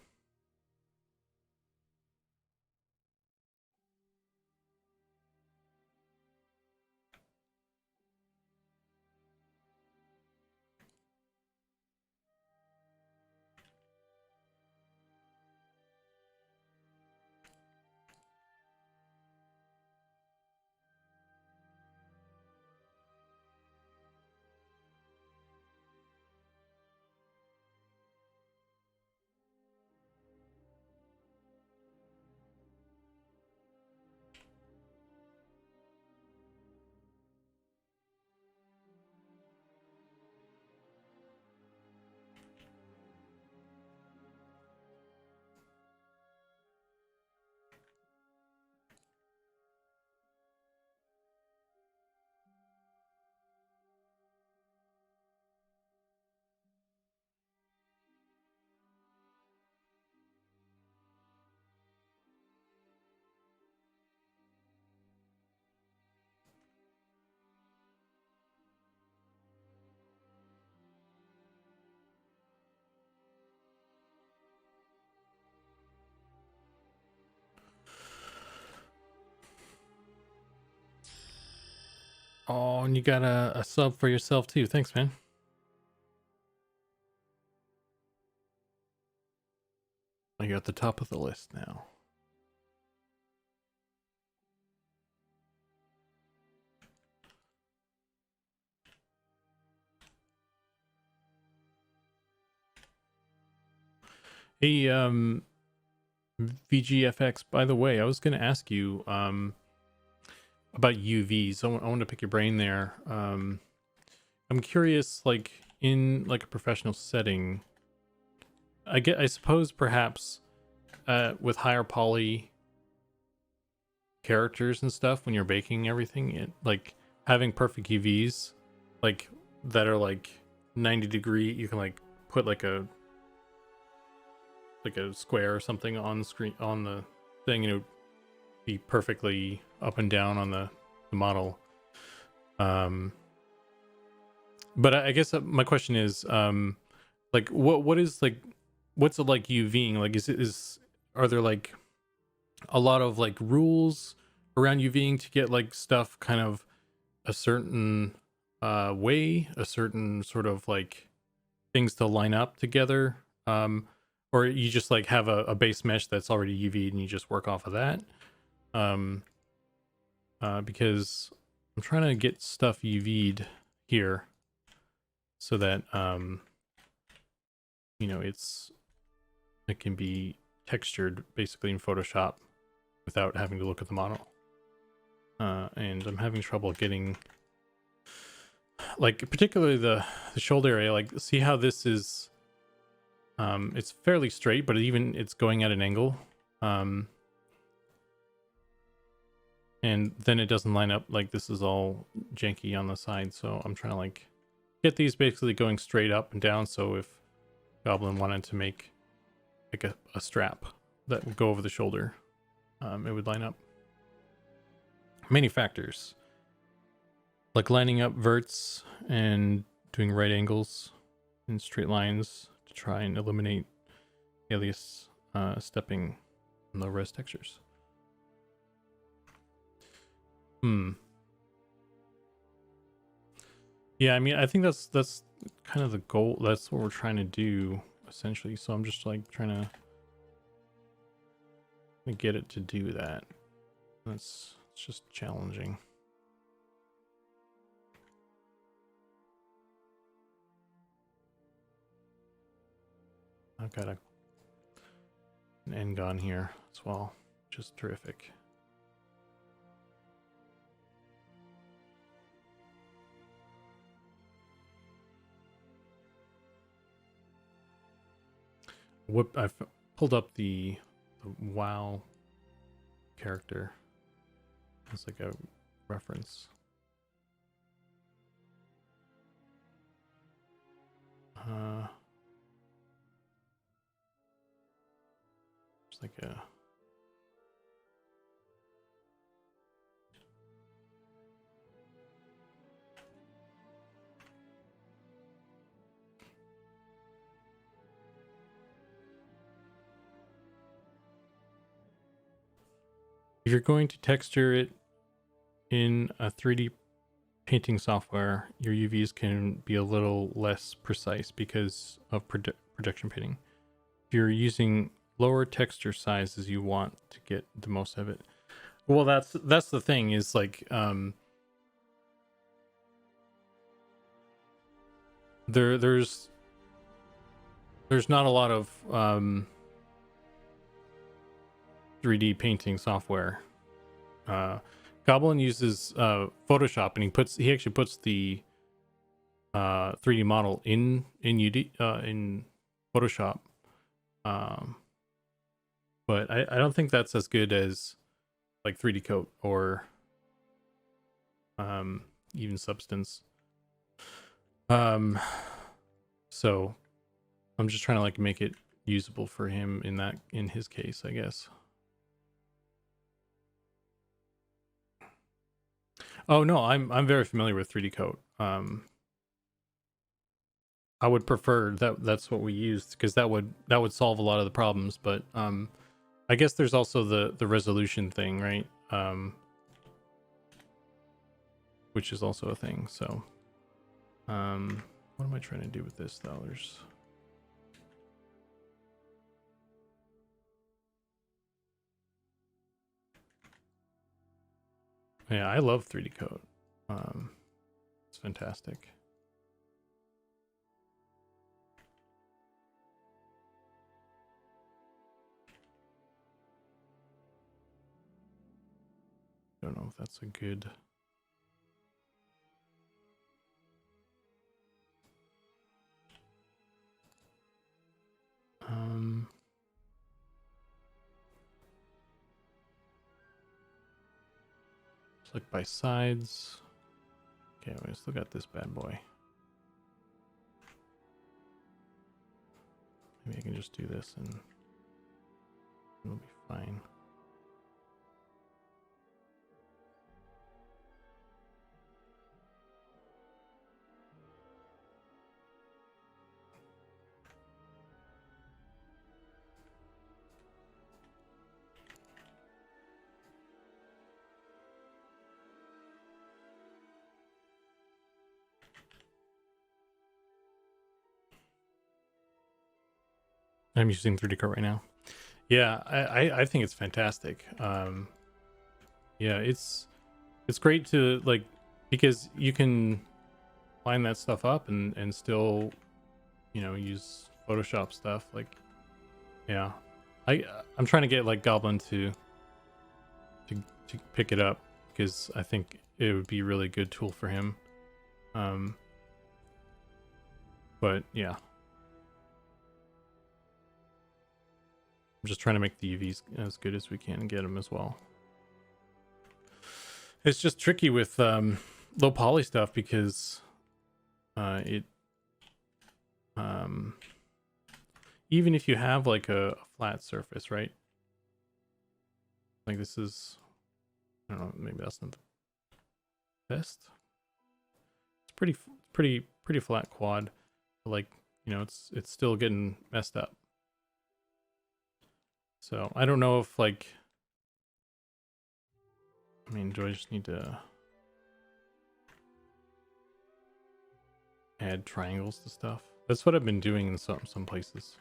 Oh, and you got a sub for yourself too. Thanks, man. You're at the top of the list now. Hey, VGFX, by the way, I was going to ask you about UVs. I want to pick your brain there. I'm curious, like in like a professional setting, I suppose perhaps with higher poly characters and stuff, when you're baking everything, like having perfect UVs, like that are like 90 degree, you can like put like a square or something on the screen, on the thing, and it would be perfectly up and down on the model. But I guess my question is, like what is like, what's it like UVing? Like are there like a lot of like rules around UVing to get like stuff kind of a certain way, a certain sort of like things to line up together? Or you just like have a base mesh that's already UV'd and you just work off of that? Because I'm trying to get stuff UV'd here so that you know, it can be textured basically in Photoshop without having to look at the model. And I'm having trouble getting, like, particularly the shoulder area. Like, see how this is, it's fairly straight, but even it's going at an angle. And then it doesn't line up. Like, this is all janky on the side, so I'm trying to like get these basically going straight up and down, so if Goblin wanted to make like a strap that would go over the shoulder, it would line up. Many factors, like lining up verts and doing right angles and straight lines to try and eliminate alias stepping on low res textures. Yeah, I mean, I think that's kind of the goal. That's what we're trying to do essentially. So I'm just like trying to get it to do that. It's just challenging. I've got an end gun here as well, which is terrific. I've pulled up the WoW character as like a reference. It's like a if you're going to texture it in a 3D painting software, your UVs can be a little less precise because of projection painting. If you're using lower texture sizes, you want to get the most of it. Well, that's the thing, is like there's not a lot of 3D painting software. Goblin uses Photoshop, and he actually puts the 3D model in Photoshop. But I don't think that's as good as like 3D Coat or even Substance. So I'm just trying to like make it usable for him in his case, I guess. Oh no, I'm very familiar with 3D Coat. I would prefer that's what we used, because that would solve a lot of the problems. But I guess there's also the resolution thing, right? which is also a thing. So, what am I trying to do with this? There's yeah, I love 3D code. It's fantastic. Don't know if that's a good. Select by sides. Okay, we still got this bad boy. Maybe I can just do this and it'll be fine. I'm using 3D Cart right now. Yeah, I think it's fantastic. Yeah, it's great to like, because you can line that stuff up and still, you know, use Photoshop stuff. Like, yeah, I'm trying to get like Goblin to pick it up because I think it would be a really good tool for him. But yeah, I'm just trying to make the UVs as good as we can and get them as well. It's just tricky with low poly stuff because even if you have like a flat surface, right? Like this is, I don't know, maybe that's not the best. It's pretty flat quad, but like, you know, it's still getting messed up. So I don't know if like, I mean, do I just need to add triangles to stuff? That's what I've been doing in some places.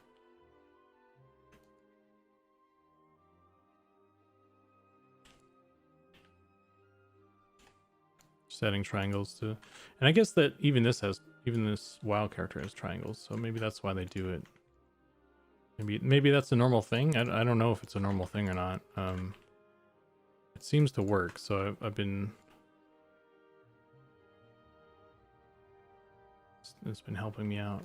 Just adding triangles to, and I guess that even this WoW character has triangles, so maybe that's why they do it. Maybe that's a normal thing. I don't know if it's a normal thing or not. It seems to work, so I've been. It's been helping me out.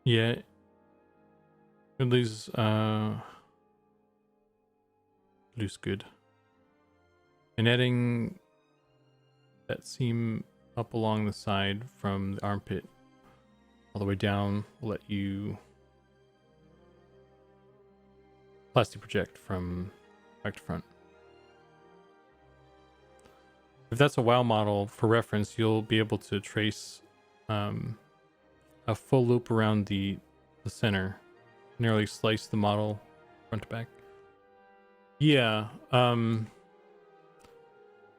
Yeah. Loose good. And adding that seam up along the side from the armpit all the way down will let you plastic project from back to front. If that's a WoW model, for reference, you'll be able to trace a full loop around the center, nearly slice the model front to back. Yeah, I don't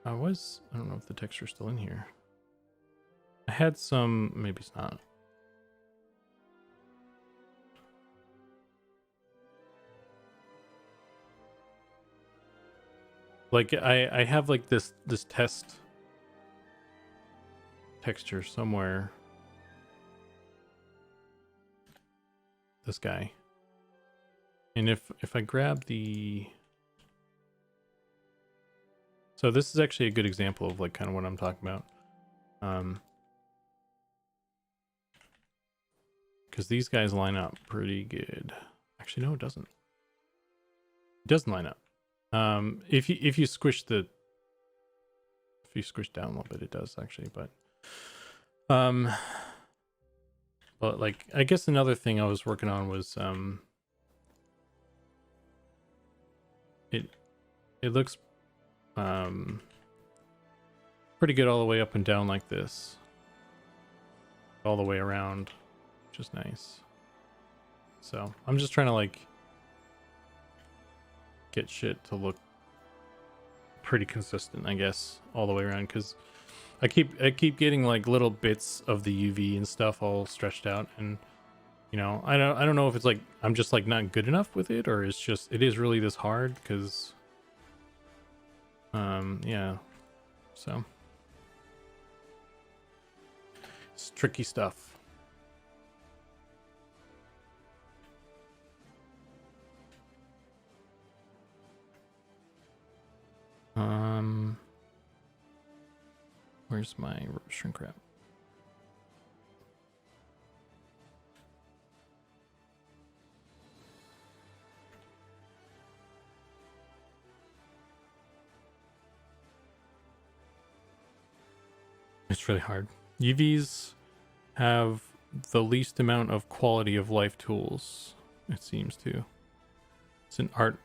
know if the texture's still in here. I had some, maybe it's not. Like I have like this test texture somewhere. This guy. And if I grab the So this is actually a good example of like kind of what I'm talking about. Because these guys line up pretty good. Actually, no, it doesn't. It doesn't line up. If you squish down a little bit, it does actually. But like I guess another thing I was working on was it looks pretty good all the way up and down like this, all the way around, which is nice. So I'm just trying to like get shit to look pretty consistent, I guess, all the way around, because I keep getting like little bits of the UV and stuff all stretched out, and you know, I don't know if it's like I'm just like not good enough with it, or it's just it is really this hard, because yeah, so it's tricky stuff. Where's my shrink wrap? It's really hard. UVs have the least amount of quality of life tools, it seems to. It's an art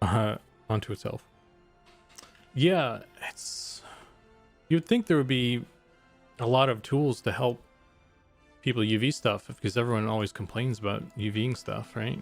unto itself. Yeah, it's... You'd think there would be a lot of tools to help people UV stuff, because everyone always complains about UVing stuff, right?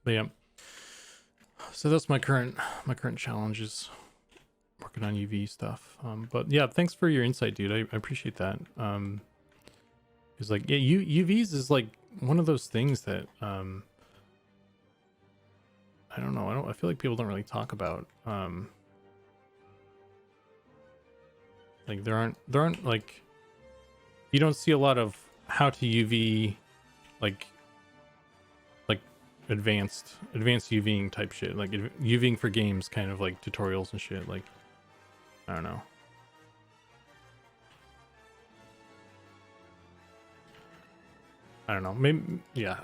But yeah, so that's my current challenges, working on UV stuff. But yeah, thanks for your insight, dude. I appreciate that. It's like, yeah, UVs is like one of those things that I don't know. I feel like people don't really talk about. Like there aren't like, you don't see a lot of how to UV like advanced UVing type shit, like UVing for games, kind of like tutorials and shit. Like, I don't know. Maybe, yeah.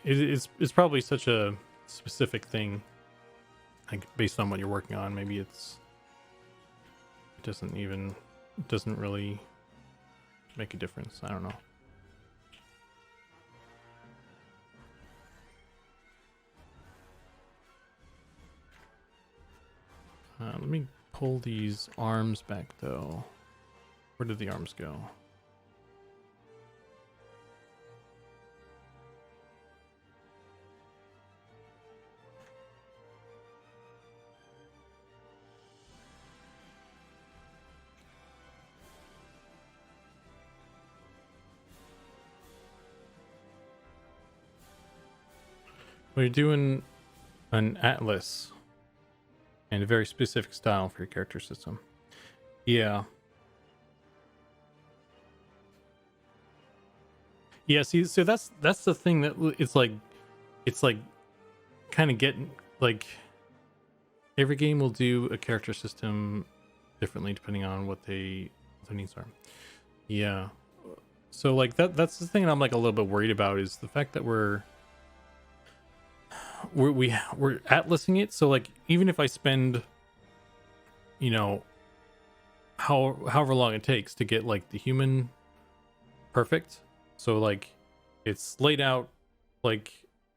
It's probably such a specific thing, like based on what you're working on. Maybe it doesn't really make a difference. I don't know. Let me pull these arms back though. Where did the arms go? Well, you're doing an atlas and a very specific style for your character system. Yeah. Yeah, see, so that's the thing, that it's like kind of getting like every game will do a character system differently depending on what their needs are. Yeah. So like that's the thing I'm like a little bit worried about, is the fact that we're atlasing it. So like even if I spend, you know, however long it takes to get like the human perfect, so like it's laid out like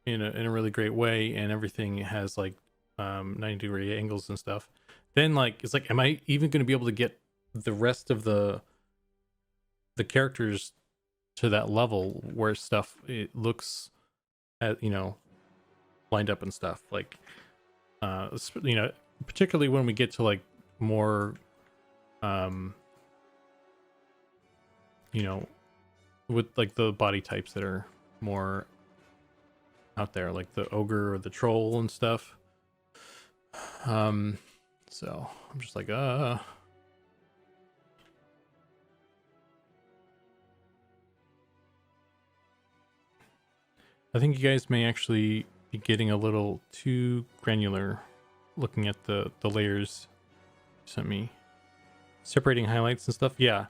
in a really great way, and everything has like 90-degree angles and stuff, then like it's like, am I even going to be able to get the rest of the characters to that level where stuff it looks at, lined up and stuff, like particularly when we get to like more with like the body types that are more out there, like the ogre or the troll and stuff. So I'm just like I think you guys may actually be getting a little too granular looking at the layers you sent me. Separating highlights and stuff. Yeah.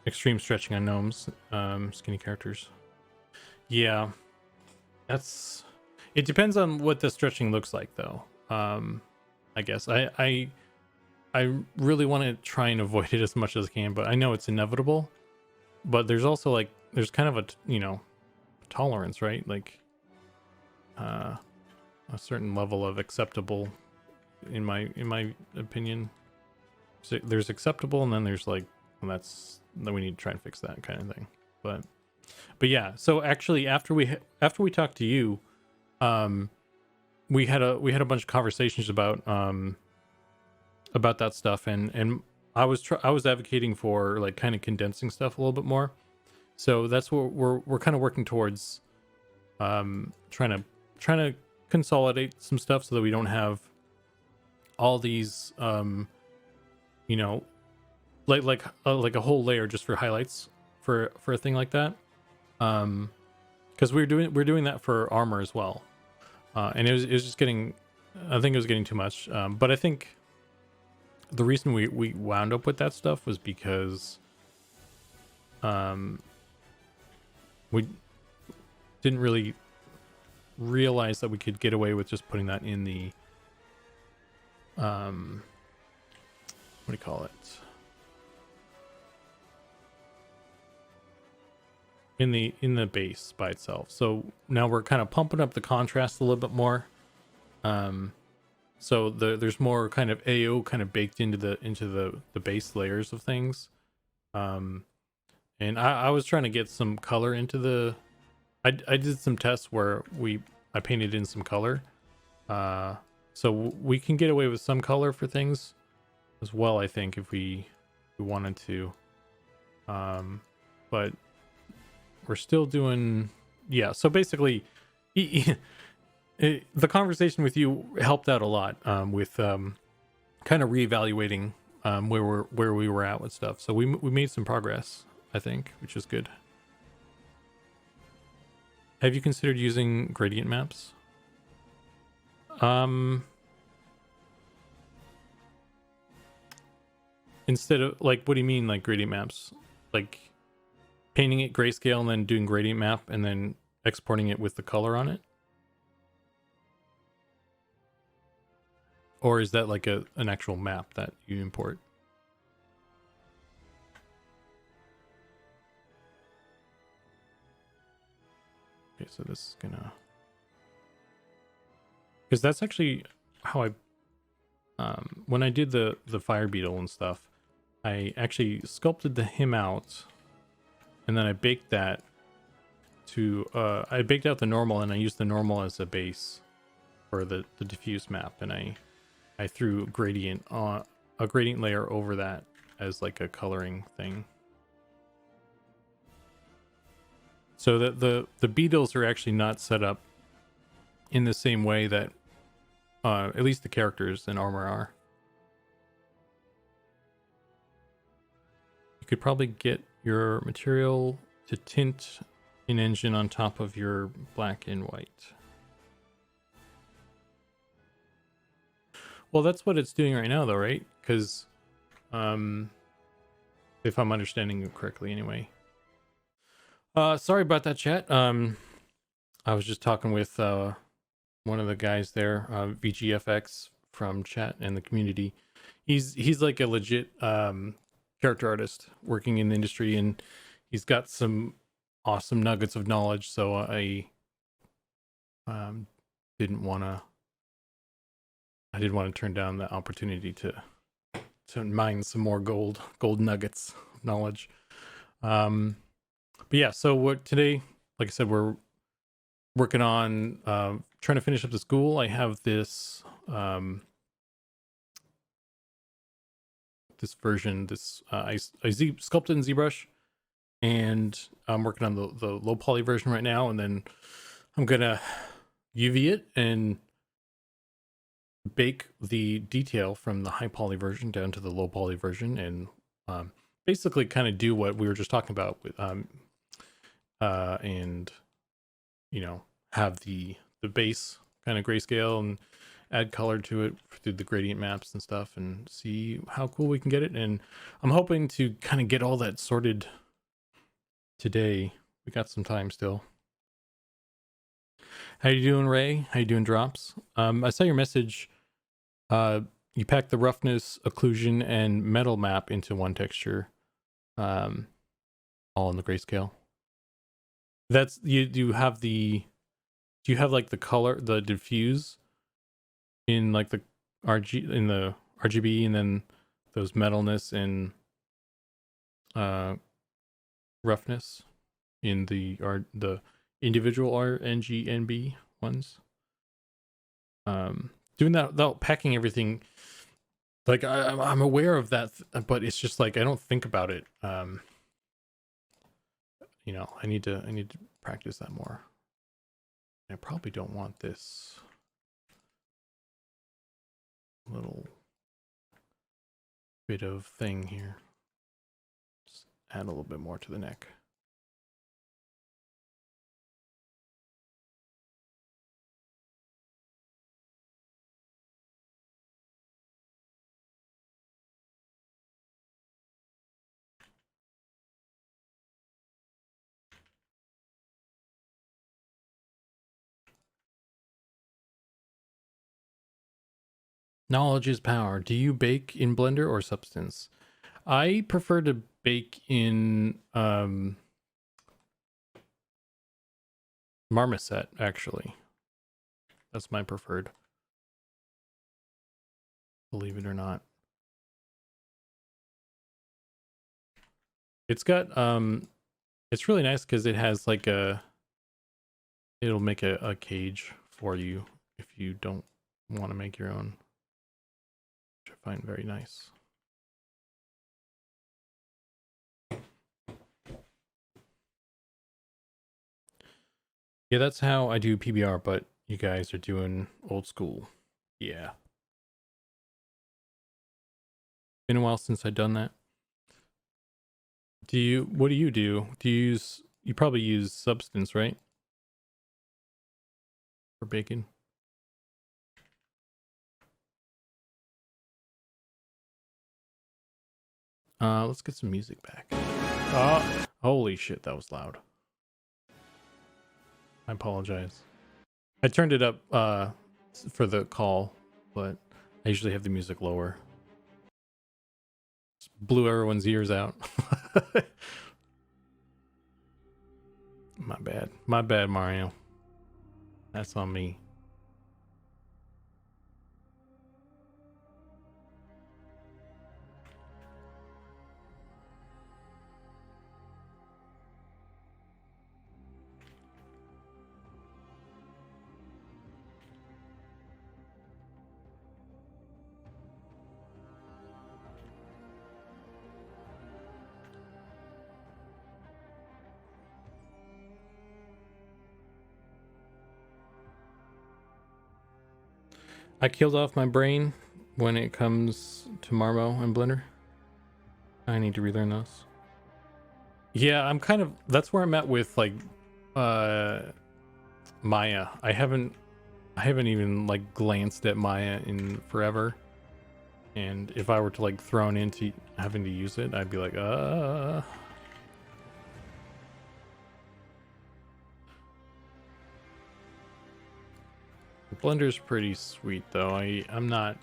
Extreme stretching on gnomes, skinny characters. Yeah. It depends on what the stretching looks like though. I guess. I really want to try and avoid it as much as I can, but I know it's inevitable. But there's also like there's kind of a tolerance, right? Like a certain level of acceptable in my opinion. So there's acceptable, and then there's like, well, then we need to try and fix that kind of thing. But yeah, so actually after we talked to you, we had a bunch of conversations about that stuff, and I was advocating for like kind of condensing stuff a little bit more. So that's what we're kind of working towards, trying to consolidate some stuff so that we don't have all these like a whole layer just for highlights for a thing like that, because we're doing that for armor as well, and it was just getting, I think it was getting too much, but I think the reason we wound up with that stuff was because we didn't really realize that we could get away with just putting that in the what do you call it, in the base by itself. So now we're kind of pumping up the contrast a little bit more, so there's more kind of AO kind of baked into the base layers of things, and I was trying to get some color into the I did some tests where I painted in some color, so we can get away with some color for things as well, I think, if we wanted to, but we're still doing, yeah. So basically the conversation with you helped out a lot, with kind of reevaluating where we were at with stuff. So we made some progress, I think, which is good. Have you considered using gradient maps? Instead of, like, what do you mean, like gradient maps? Like painting it grayscale and then doing gradient map and then exporting it with the color on it? Or is that like an actual map that you import? Okay, so this is gonna, because that's actually how I when I did the fire beetle and stuff, I actually sculpted him out, and then I baked that to I baked out the normal, and I used the normal as a base for the diffuse map, and I threw a gradient layer over that as like a coloring thing. So that the beetles are actually not set up in the same way that at least the characters in armor are. You could probably get your material to tint in engine on top of your black and white. Well, that's what it's doing right now, though, right? Because if I'm understanding you correctly, anyway. Sorry about that, chat. I was just talking with one of the guys there, VGFX from chat and the community. He's like a legit character artist working in the industry, and he's got some awesome nuggets of knowledge, so I didn't want to turn down the opportunity to mine some more gold nuggets of knowledge. But yeah, so what today, like I said, we're working on trying to finish up this ghoul. I have this this version, I sculpted in ZBrush, and I'm working on the low poly version right now, and then I'm gonna UV it and bake the detail from the high poly version down to the low poly version, and basically kind of do what we were just talking about with and you know, have the base kind of grayscale and add color to it through the gradient maps and stuff, and see how cool we can get it. And I'm hoping to kind of get all that sorted today. We got some time still. How you doing, Ray? How you doing, Drops? I saw your message. You packed the roughness, occlusion, and metal map into one texture, all in the grayscale. That's you have the, do you have like the color, the diffuse in like the RGB, and then those metalness and roughness in the individual RNG ones? Doing that, packing everything, like I'm aware of that, but it's just like I don't think about it. You know, I need to practice that more. I probably don't want this little bit of thing here. Just add a little bit more to the neck. Knowledge is power. Do you bake in Blender or Substance? I prefer to bake in Marmoset, actually. That's my preferred. Believe it or not. It's got it's really nice because it has like it'll make a cage for you if you don't want to make your own, which I find very nice. Yeah, that's how I do PBR, but you guys are doing old school. Yeah. Been a while since I've done that. What do you do? You probably use Substance, right? For baking. Let's get some music back. Holy shit, that was loud. I apologize. I turned it up for the call, but I usually have the music lower. Just blew everyone's ears out. My bad, Mario. That's on me. I killed off my brain when it comes to Marmo and Blender. I need to relearn those. Yeah, I'm kind of, that's where I'm at with like Maya. I haven't even like glanced at Maya in forever. And if I were to like thrown into having to use it, I'd be like, Blender's pretty sweet though. I'm not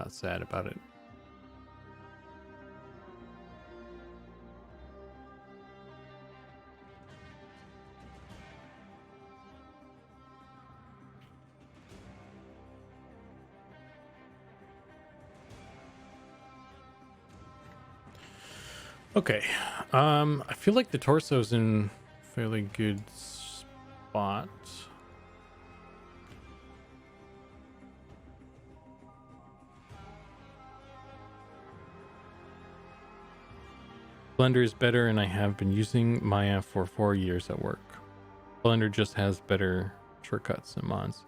sad about it. Okay. I feel like the torso's in fairly good spot. Blender is better, and I have been using Maya for 4 years at work. Blender just has better shortcuts and mods.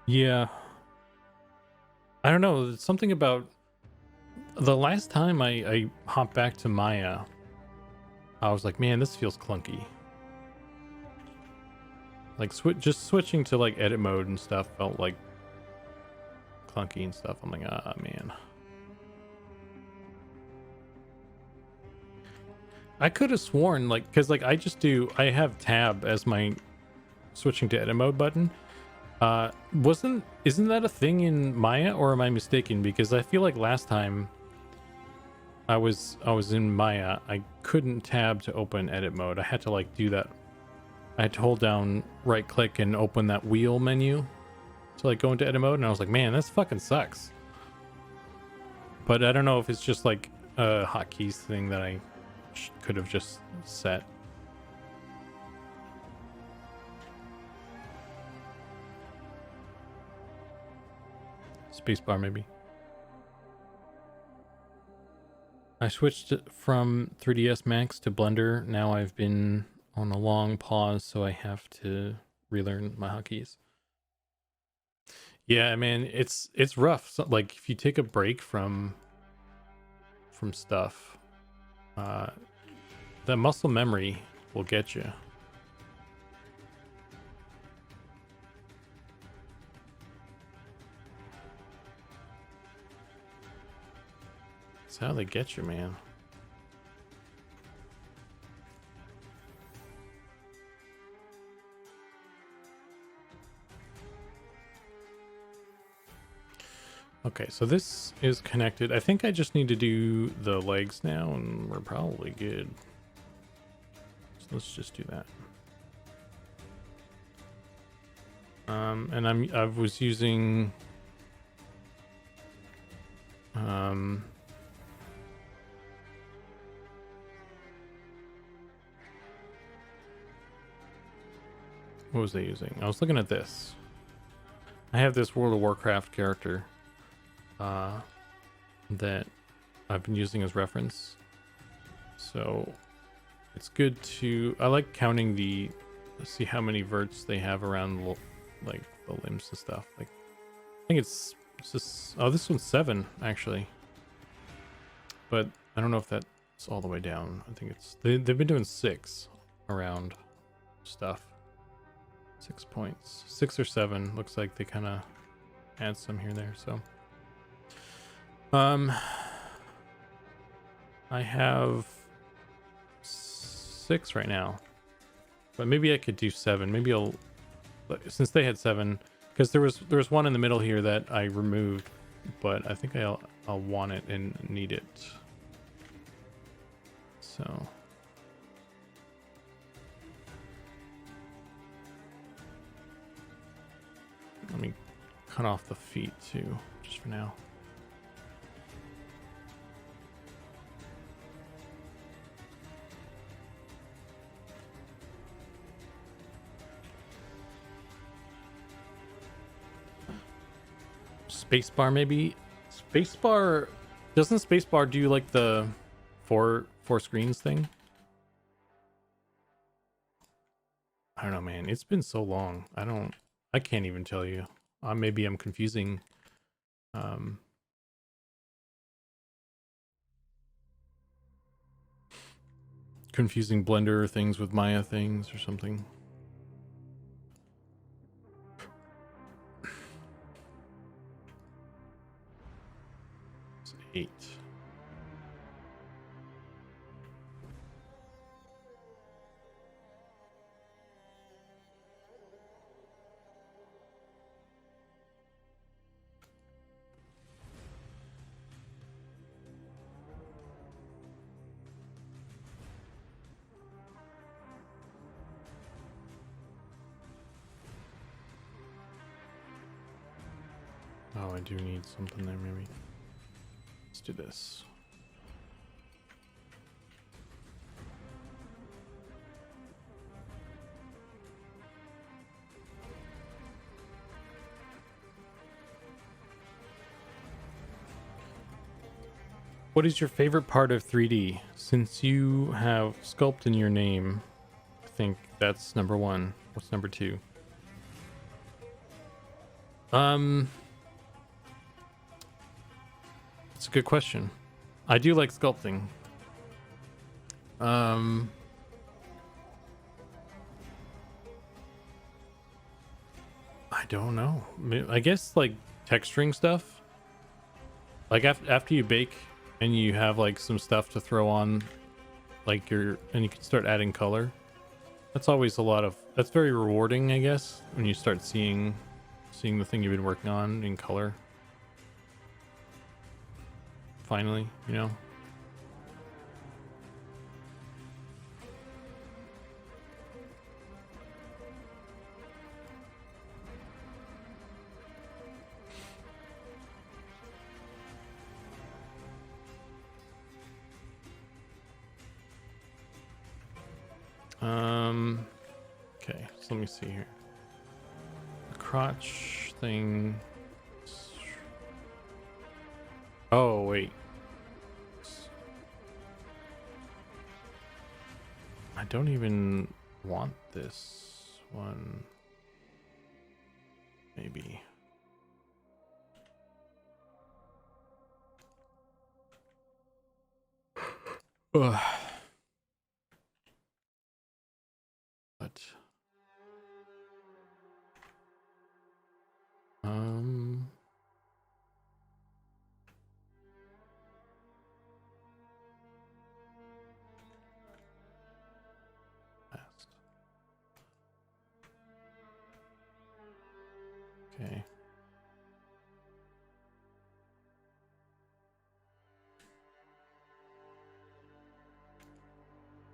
Yeah. I don't know. It's something about the last time I hopped back to Maya, I was like, man, this feels clunky. Like just switching to like edit mode and stuff felt like clunky and stuff. I'm like, ah, man. I could have sworn like, cause like I have tab as my switching to edit mode button. Isn't that a thing in Maya, or am I mistaken? Because I feel like last time I was in Maya, I couldn't tab to open edit mode. I had to like do that. I had to hold down right click and open that wheel menu to like go into edit mode, and I was like, man, this fucking sucks. But I don't know if it's just like a hotkeys thing that I could have just set. Spacebar maybe. I switched from 3ds Max to Blender. Now I've been on a long pause, so I have to relearn my hotkeys. Yeah, man, it's rough. So, like if you take a break from stuff, that muscle memory will get you. It's how they get you, man. Okay, so this is connected. I think I just need to do the legs now, and we're probably good. So let's just do that. And I was using what was I using? I was looking at this. I have this World of Warcraft character that I've been using as reference. So it's good to, I like counting see how many verts they have around like the limbs and stuff. Like I think it's just, oh, this one's 7 actually, but I don't know if that's all the way down. I think it's they've been doing 6 around stuff. 6 points, 6 or 7 looks like. They kind of add some here and there. So I have 6 right now, but maybe I could do 7. Maybe I'll, since they had 7, because there was one in the middle here that I removed, but I think I'll want it and need it. So let me cut off the feet too, just for now. Spacebar maybe? Spacebar, doesn't spacebar do like the four screens thing? I don't know, man. It's been so long. I can't even tell you. Maybe I'm confusing confusing Blender things with Maya things or something. It's 8. Oh, I do need something there, maybe. Let's do this. What is your favorite part of 3D? Since you have sculpt in your name, I think that's number one. What's number two? It's a good question. I do like sculpting. I don't know. I guess like texturing stuff. Like after you bake and you have like some stuff to throw on, like and you can start adding color. That's always that's very rewarding, I guess, when you start seeing the thing you've been working on in color. Finally, you know. Okay, so let me see here. The crotch thing. Oh, wait. I don't even want this one. Maybe. Ugh. But fast. Okay.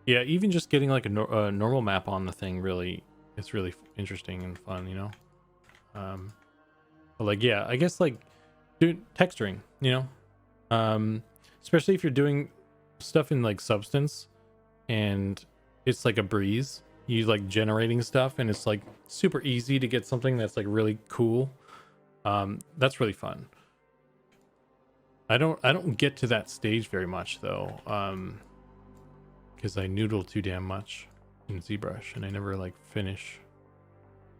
Yeah, even just getting like a normal map on the thing it's really interesting and fun, you know. But like, yeah, I guess like doing texturing, you know, especially if you're doing stuff in like Substance and it's like a breeze. You like generating stuff and it's like super easy to get something that's like really cool. That's really fun. I don't get to that stage very much though. Because I noodle too damn much in ZBrush and I never like finish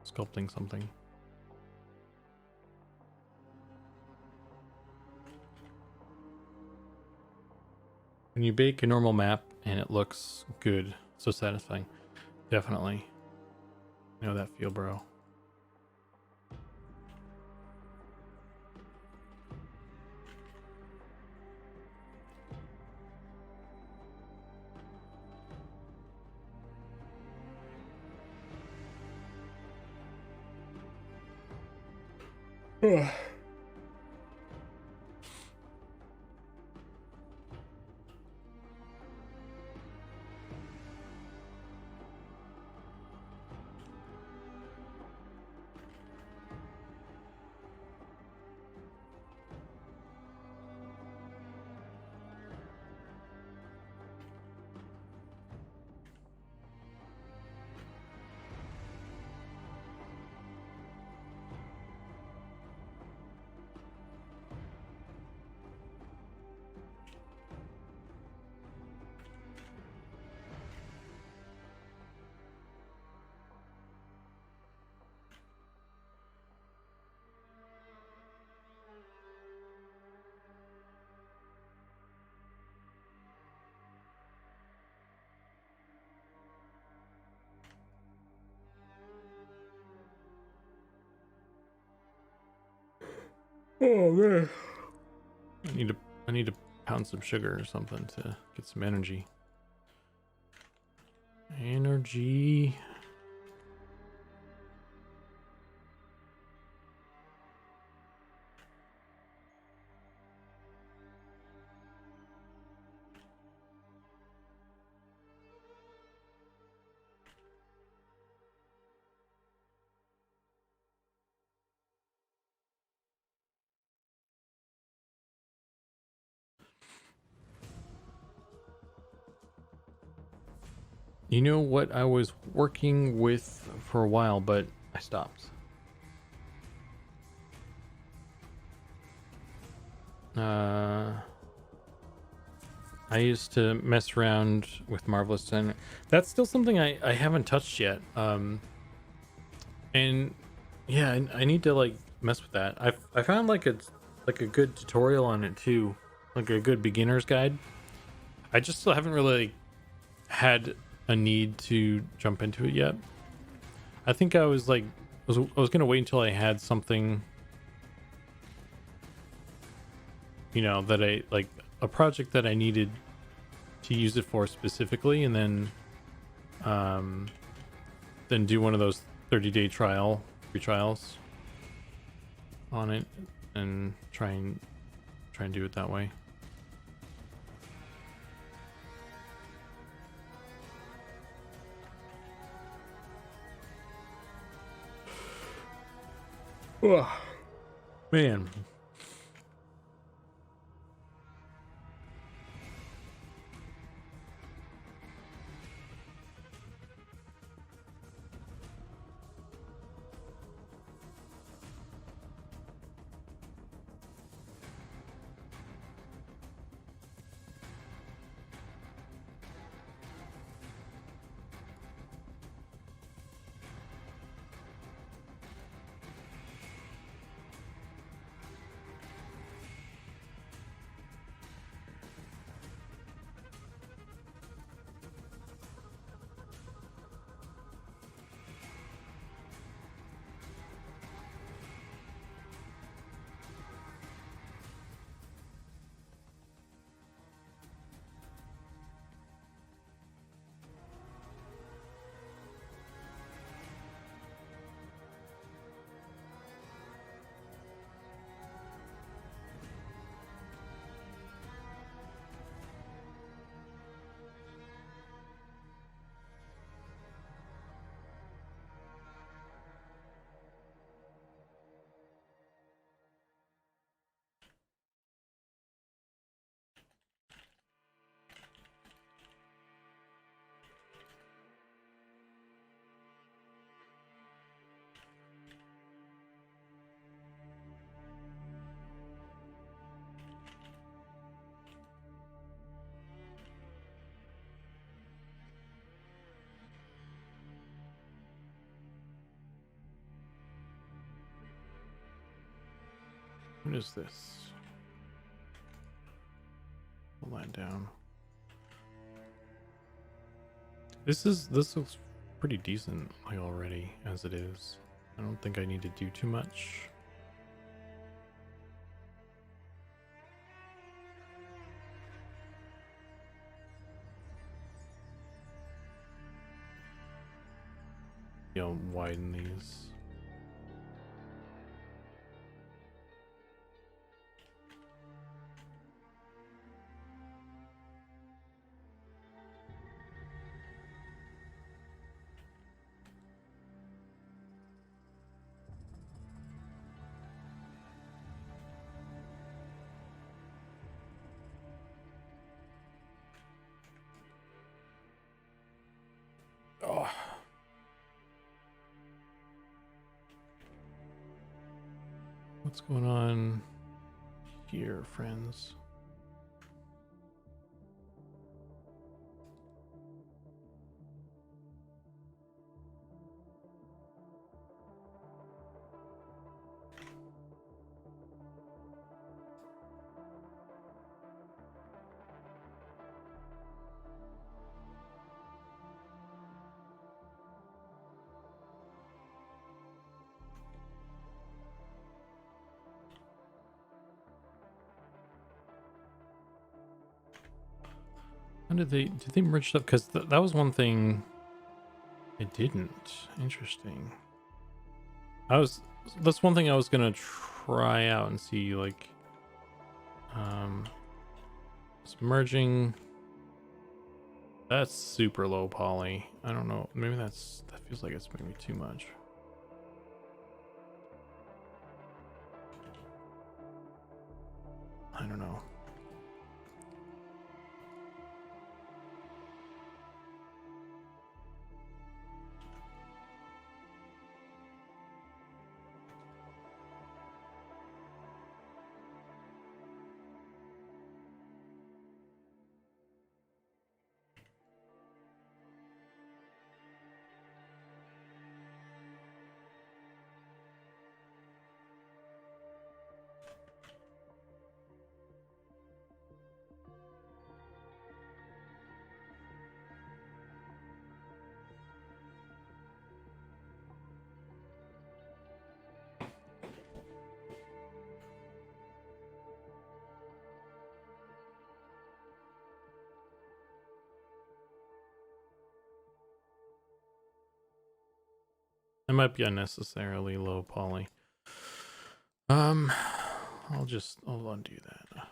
sculpting something. When you bake a normal map and it looks good, so satisfying. Definitely. I know that feel, bro. Ugh. Oh man. I need to pound some sugar or something to get some energy. Energy. You know what I was working with for a while, but I stopped. I used to mess around with Marvelous Ten. That's still something I haven't touched yet. And yeah, I need to like mess with that. I found like a good tutorial on it too, like a good beginner's guide. I just still haven't really had a need to jump into it yet. I think I was like I was gonna wait until I had something, you know, that I like a project that I needed to use it for specifically, and then do one of those 30-day free trials on it and try and do it that way. Ugh. Man. What is this? Pull that down. This looks pretty decent like already as it is. I don't think I need to do too much. You know, widen these. Oh. What's going on here, friends? How did they merge stuff? Because that was one thing it didn't. Interesting. That's one thing I was gonna try out and see, like, it's merging. That's super low poly. I don't know. Maybe that feels like it's maybe too much. I don't know. It might be unnecessarily low poly. I'll undo that.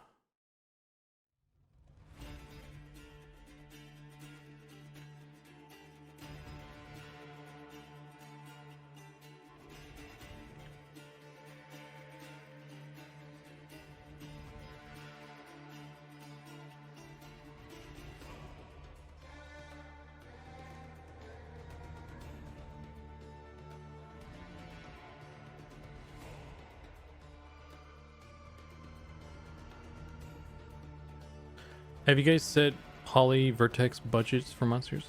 Have you guys set poly vertex budgets for monsters?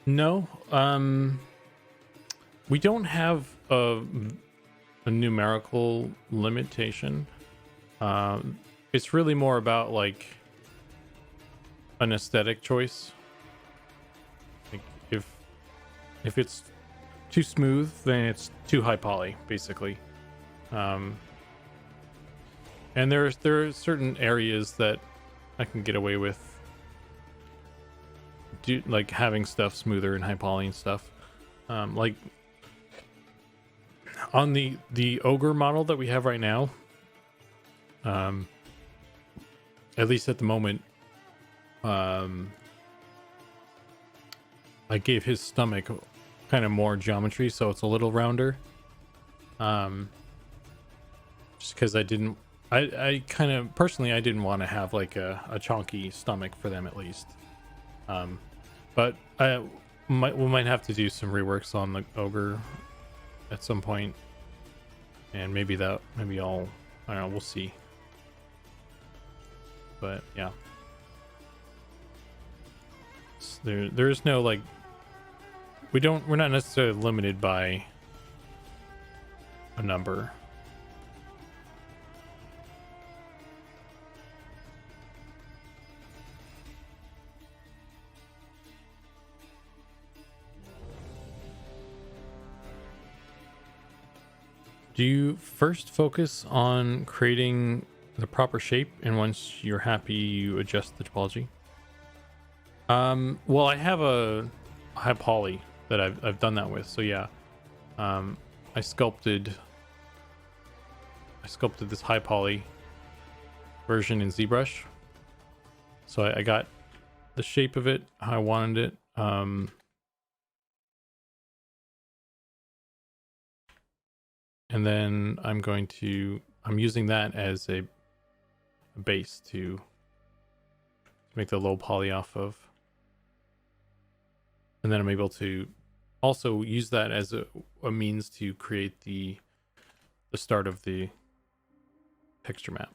No. We don't have a numerical limitation. It's really more about like an aesthetic choice. Like if it's too smooth, then it's too high poly, basically. And there are certain areas that I can get away with like having stuff smoother and high poly and stuff. Like on the ogre model that we have right now, at least at the moment, I gave his stomach kind of more geometry, so it's a little rounder. Just because I kind of personally I didn't want to have like a chunky stomach for them at least. But we might have to do some reworks on the ogre at some point, and maybe I don't know, we'll see. But yeah, there's no like we're not necessarily limited by a number. Do you first focus on creating the proper shape, and once you're happy, you adjust the topology? Well, I have a high poly that I've done that with, so yeah. I sculpted this high poly version in ZBrush, so I got the shape of it how I wanted it. And then I'm using that as a base to make the low poly off of. And then I'm able to also use that as a means to create the start of the texture map.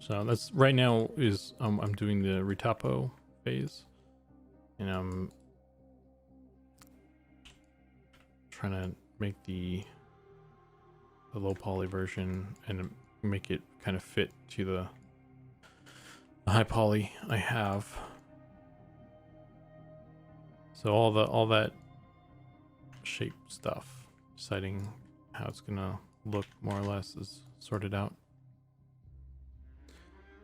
So that's right now is I'm doing the retapo phase, and I'm trying to make the low poly version and make it kind of fit to the high poly I have. So all that shape stuff, deciding how it's gonna look more or less, is sorted out.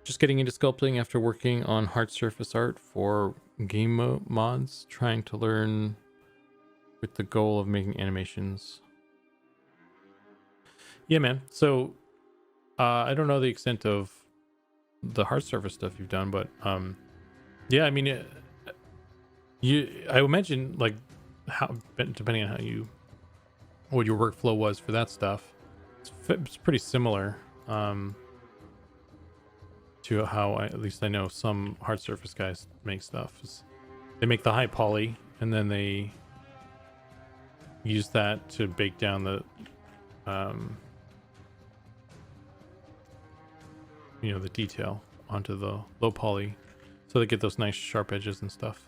Just getting into sculpting after working on hard surface art for game mods, trying to learn with the goal of making animations. Yeah, man. So I don't know the extent of the hard surface stuff you've done, but yeah, I mean, I would mention like how, depending on what your workflow was for that stuff, it's pretty similar to how at least I know some hard surface guys make stuff. They make the high poly and then they use that to bake down the the detail onto the low poly, so they get those nice sharp edges and stuff.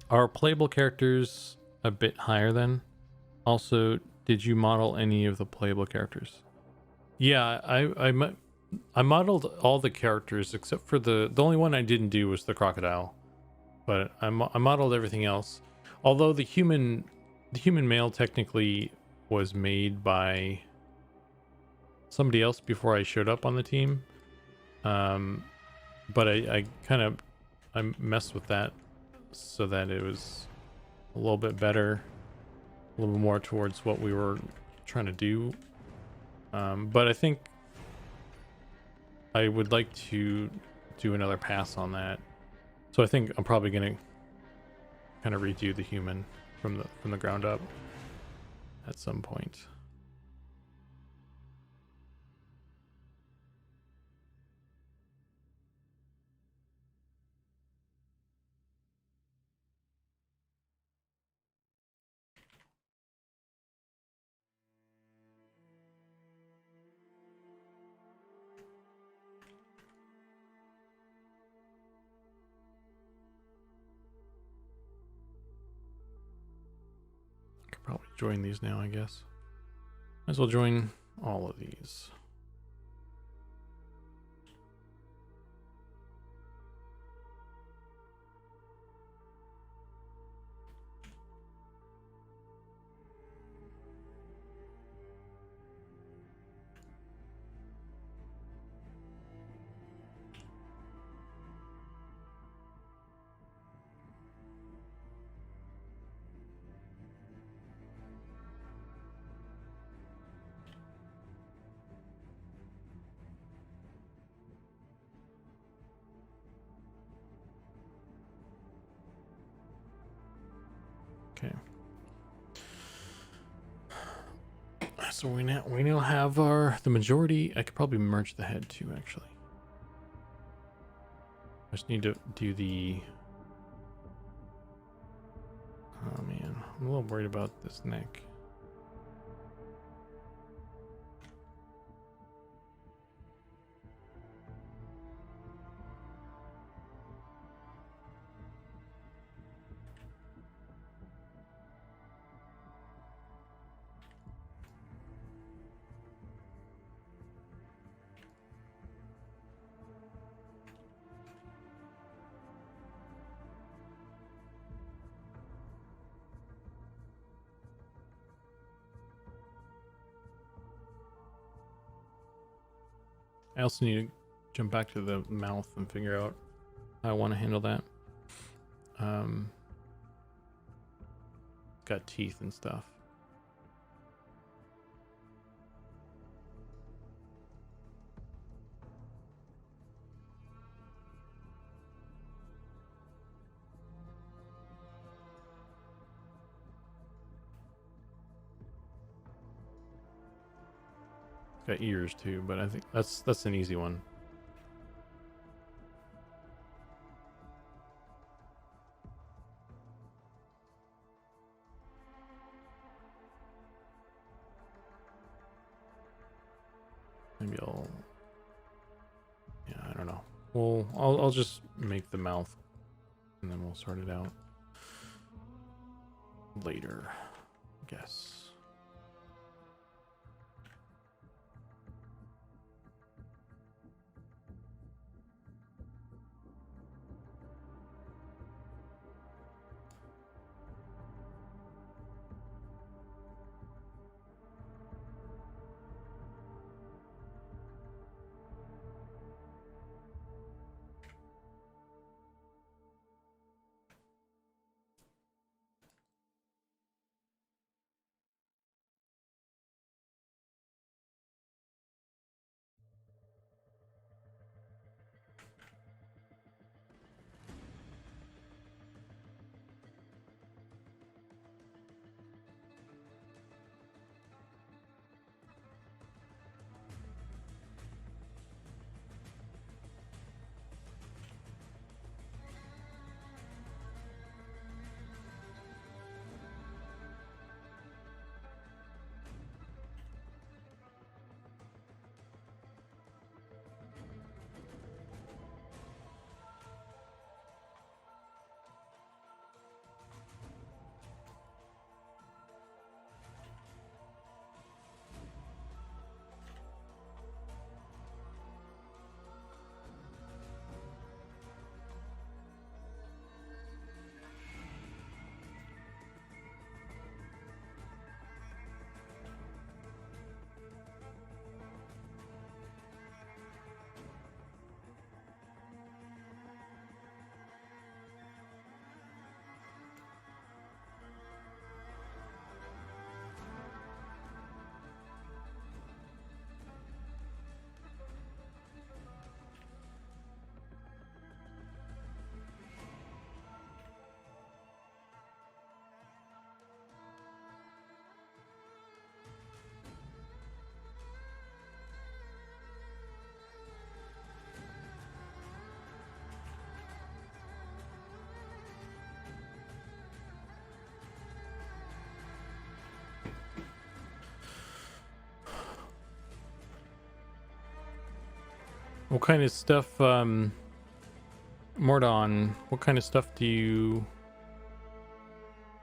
Are playable characters a bit higher then? Also, did you model any of the playable characters? Yeah, I modeled all the characters except for the only one I didn't do was the crocodile, but I modeled everything else. Although the human male technically was made by somebody else before I showed up on the team. But I kind of I messed with that so that it was a little bit better, a little more towards what we were trying to do. But I think I would like to do another pass on that. So I think I'm probably gonna kind of redo the human from the ground up at some point. I could probably join these now, I guess. Might as well join all of these. Okay. So we now have the majority. I could probably merge the head too, actually. I just need to do the. Oh man, I'm a little worried about this neck. I also need to jump back to the mouth and figure out how I want to handle that. Got teeth and stuff. Got ears too, but I think that's an easy one. Maybe yeah, I don't know. Well, I'll just make the mouth and then we'll sort it out later, I guess. What kind of stuff, Mordon, what kind of stuff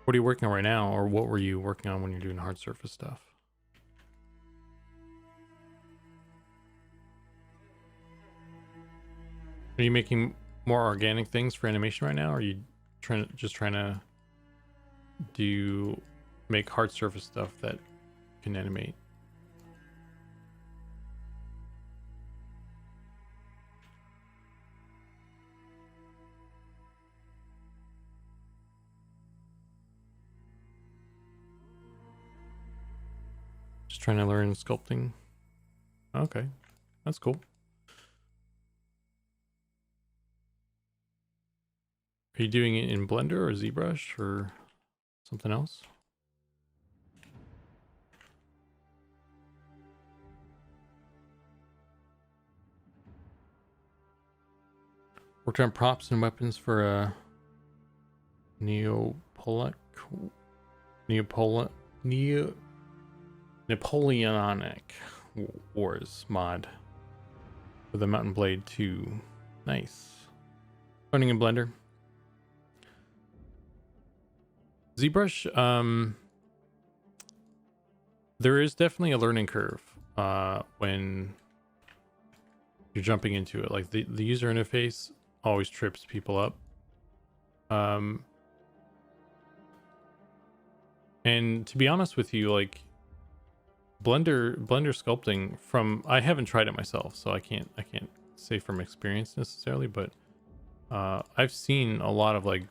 what are you working on right now, or what were you working on when you're doing hard surface stuff? Are you making more organic things for animation right now, or are you trying to make hard surface stuff that can animate? Just trying to learn sculpting. Okay, that's cool. Are you doing it in Blender or ZBrush or something else? Worked on props and weapons for a Napoleonic Wars mod for the Mountain Blade 2. Nice. Running in Blender. ZBrush, there is definitely a learning curve when you're jumping into it. Like the user interface always trips people up. And to be honest with you, like Blender sculpting I haven't tried it myself, so I can't say from experience necessarily, but I've seen a lot of like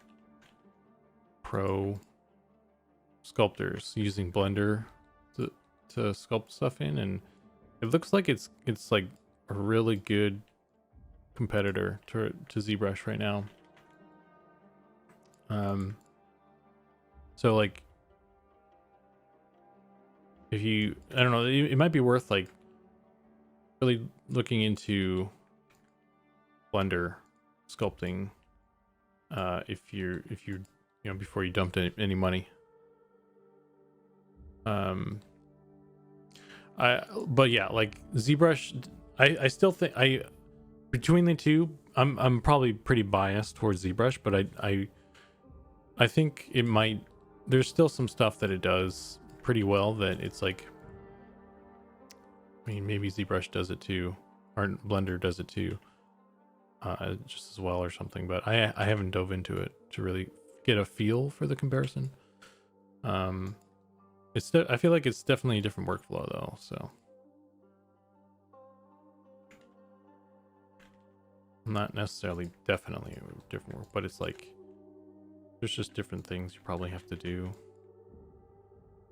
pro sculptors using Blender to sculpt stuff in, and it looks like it's like a really good competitor to ZBrush right now. So like if you, I don't know, it might be worth like really looking into Blender sculpting if you before you dumped any money. But yeah, like ZBrush, I still think between the two, I'm probably pretty biased towards ZBrush, but I think it might, there's still some stuff that it does pretty well that it's like, I mean, maybe ZBrush does it too, or Blender does it too, just as well or something, but I haven't dove into it to really get a feel for the comparison. I feel like it's definitely a different workflow though, so not necessarily definitely a different work, but it's like there's just different things you probably have to do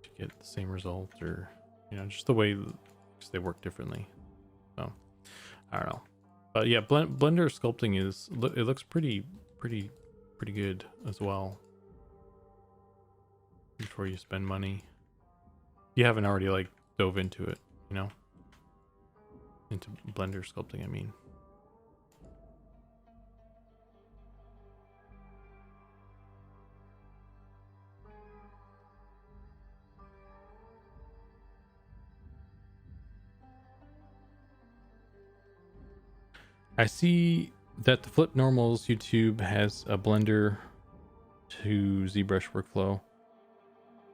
to get the same result, or just the way they work differently. So I don't know, but yeah, Blender sculpting it looks pretty good as well. Before you spend money, you haven't already like dove into it, into Blender sculpting, I mean. I see that the Flip Normals YouTube has a Blender to ZBrush workflow.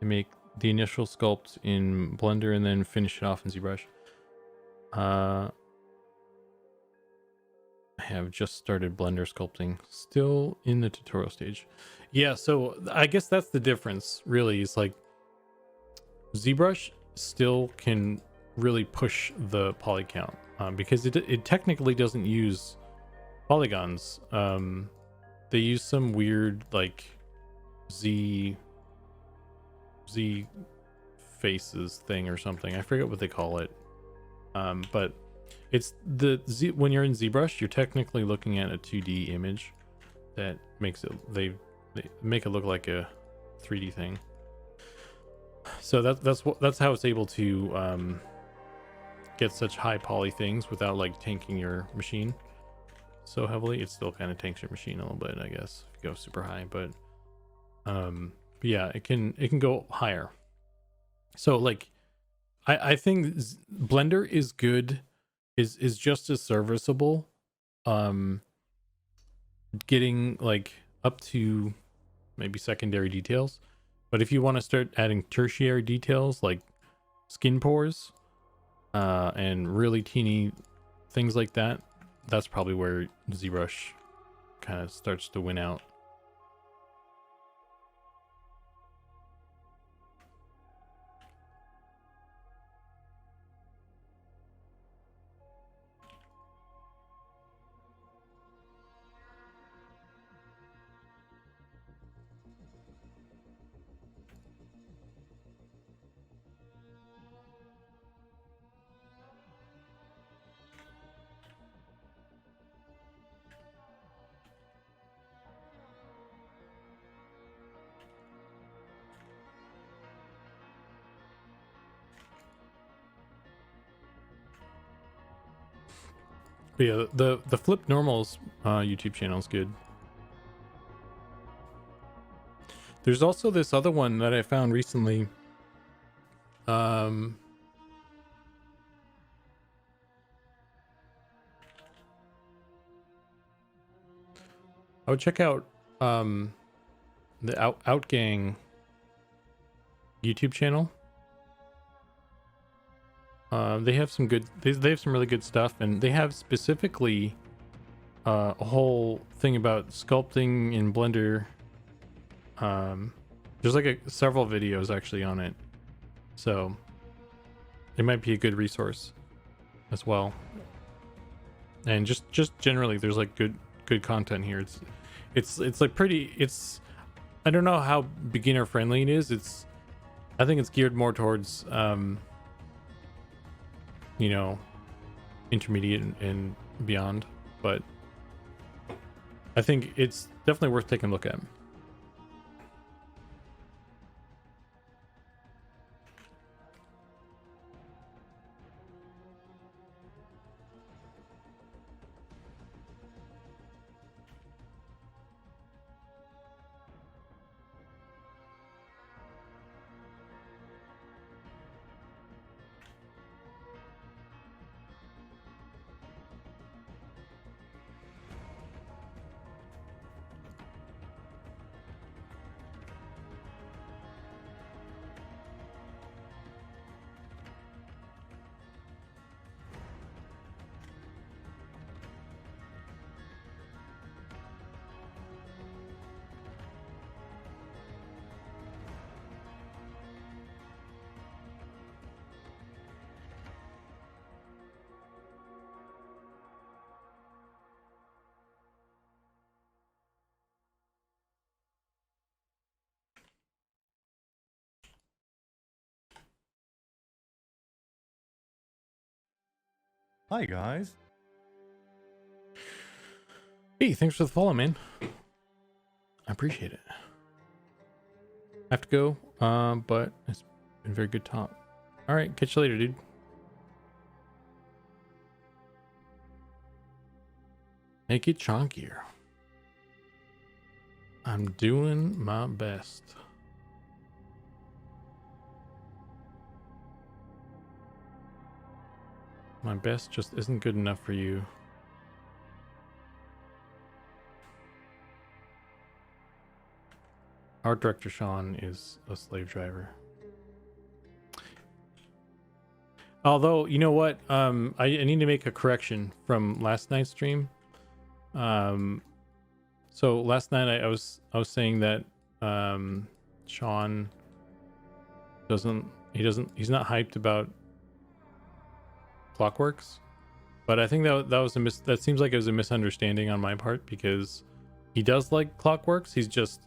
They make the initial sculpt in Blender and then finish it off in ZBrush. I have just started Blender sculpting, still in the tutorial stage. Yeah, so I guess that's the difference, really, is like ZBrush still can really push the poly count because it technically doesn't use polygons. They use some weird like Z faces thing or something. I forget what they call it. But it's when you're in ZBrush, you're technically looking at a 2D image that makes it, they make it look like a 3D thing. So that's how it's able to get such high poly things without like tanking your machine so heavily. It still kind of tanks your machine a little bit, I guess, if you go super high, but yeah, it can go higher. So like I think Blender is good is just as serviceable. Getting like up to maybe secondary details, but if you want to start adding tertiary details like skin pores and really teeny things like that, that's probably where ZBrush kind of starts to win out. But yeah, the Flip Normals YouTube channel is good. There's also this other one that I found recently. I would check out the Outgang YouTube channel. They have some good. They have some really good stuff, and they have specifically a whole thing about sculpting in Blender. There's like several videos actually on it, so it might be a good resource as well. And just generally, there's like good content here. It's like pretty. I don't know how beginner friendly it is. I think it's geared more towards you know, intermediate and beyond, but I think it's definitely worth taking a look at. Hi, guys. Hey, thanks for the follow, man. I appreciate it. I have to go, but it's been very good talk. All right, catch you later, dude. Make it chunkier. I'm doing my best. My best just isn't good enough for you. Art director Sean is a slave driver. Although, you know what? I need to make a correction from last night's stream. So last night I was saying that Sean he's not hyped about Clockworks, but I think that seems like it was a misunderstanding on my part, because he does like Clockworks. He's just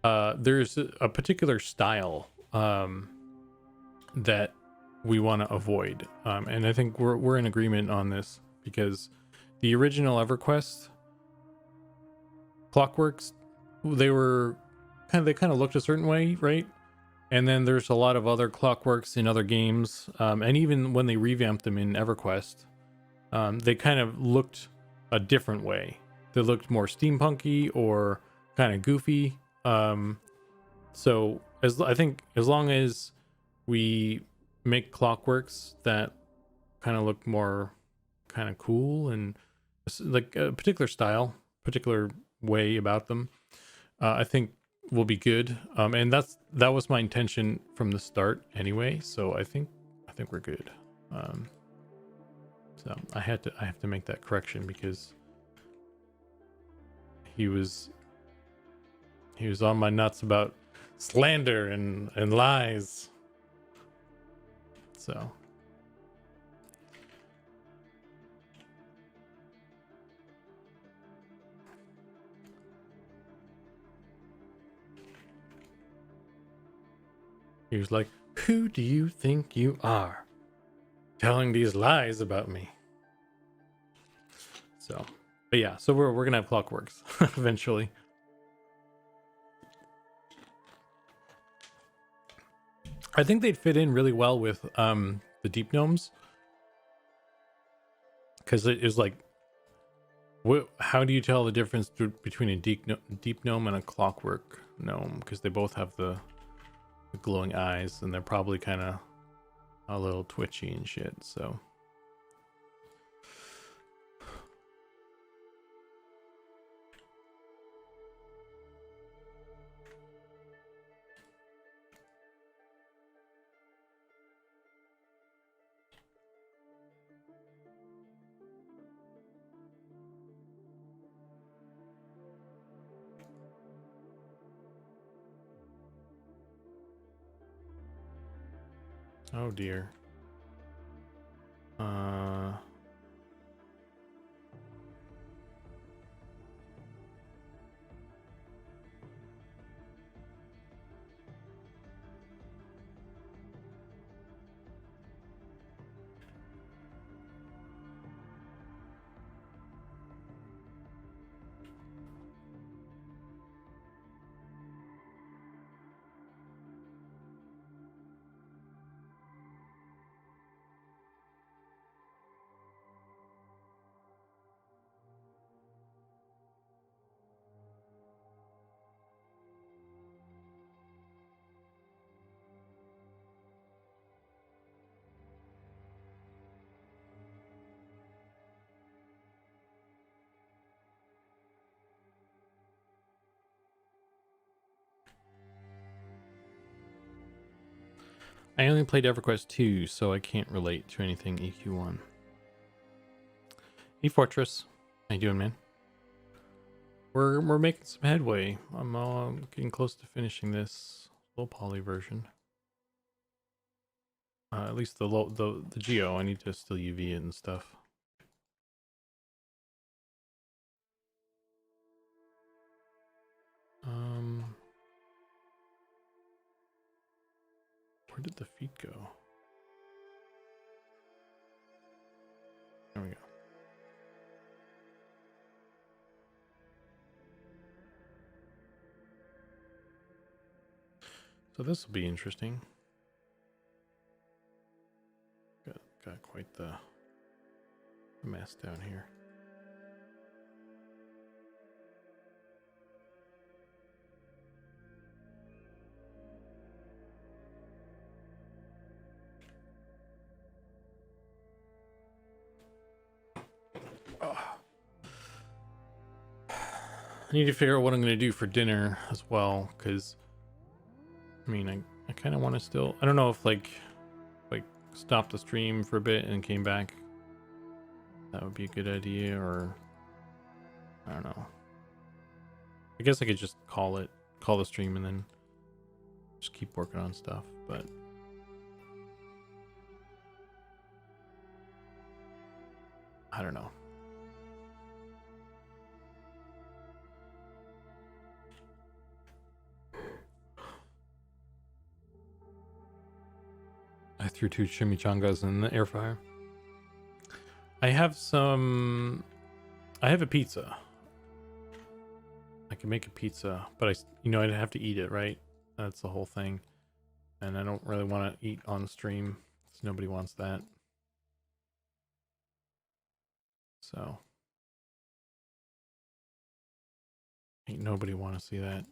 there's a particular style that we want to avoid, and I think we're in agreement on this, because the original EverQuest Clockworks, they kind of looked a certain way, right? And then there's a lot of other Clockworks in other games, and even when they revamped them in EverQuest, they kind of looked a different way. They looked more steampunky or kind of goofy. So I think as long as we make Clockworks that kind of look more kind of cool and like a particular style, particular way about them, I think will be good. And that was my intention from the start anyway. So I think we're good. So I have to make that correction because he was on my nuts about slander and lies. So he was like, "Who do you think you are, telling these lies about me?" So, but yeah, so we're gonna have Clockworks eventually. I think they'd fit in really well with the deep gnomes, because it is like, how do you tell the difference between a deep gnome and a clockwork gnome? Because they both have the glowing eyes, and they're probably kind of a little twitchy and shit. So oh dear. I only played EverQuest 2, so I can't relate to anything EQ1. E-Fortress, how you doing, man? We're making some headway. I'm getting close to finishing this low poly version. At least the geo. I need to still UV it and stuff. Where did the feet go? There we go. So this will be interesting. Got quite the mess down here. I need to figure out what I'm going to do for dinner as well, because I mean, I kind of want to still, I don't know if like stop the stream for a bit and came back, that would be a good idea, or I don't know. I guess I could just call the stream and then just keep working on stuff, but I don't know. I threw 2 chimichangas in the air fryer. I have a pizza. I can make a pizza, but I'd have to eat it, right? That's the whole thing. And I don't really want to eat on stream, so nobody wants that. So ain't nobody want to see that.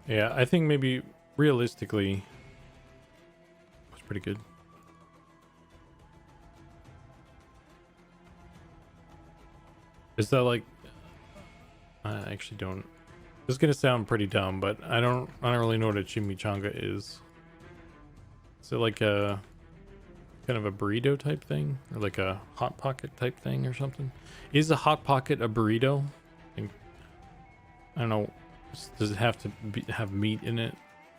Yeah, I think maybe realistically, it's pretty good. Is that like? I actually don't. This is gonna sound pretty dumb, but I don't really know what a chimichanga is. Is it like a kind of a burrito type thing, or like a hot pocket type thing, or something? Is a hot pocket a burrito? I don't know. Does it have to have meat in it?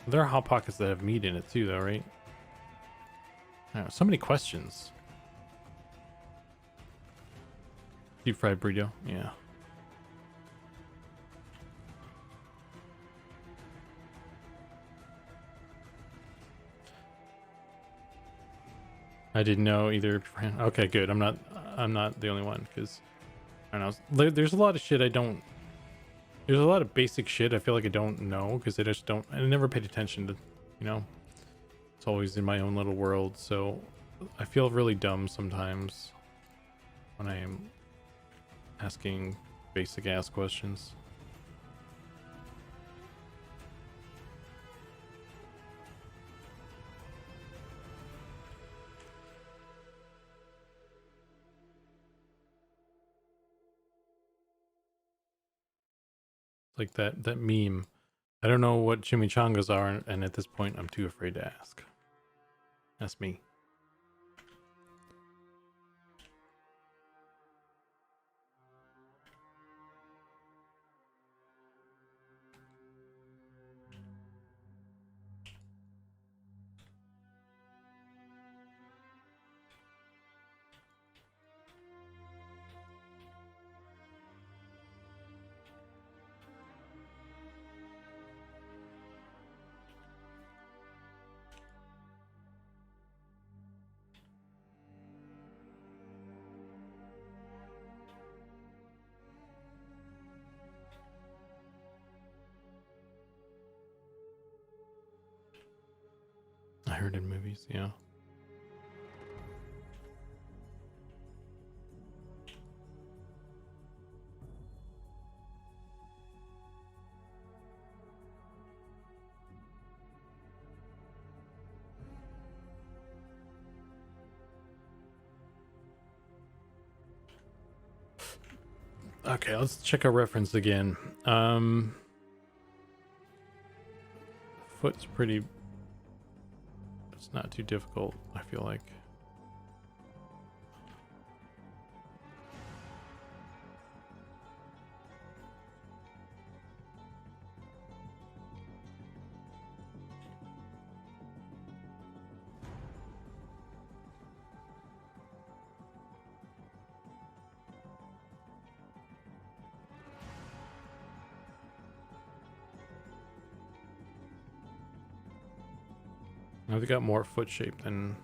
There are hot pockets that have meat in it too, though, right? I don't know, so many questions. Deep fried burrito, yeah. I didn't know either. Okay, good. I'm not the only one, because I don't know. There's a lot of shit I don't. There's a lot of basic shit I feel like I don't know because I just don't. I never paid attention to, you know. It's always in my own little world, so I feel really dumb sometimes when I am asking basic ass questions. Like that meme. I don't know what chimichangas are, and at this point, I'm too afraid to ask. That's me. I heard in movies, yeah. Okay, let's check our reference again. Foot's pretty. It's not too difficult, I feel like. Now they got more foot shape than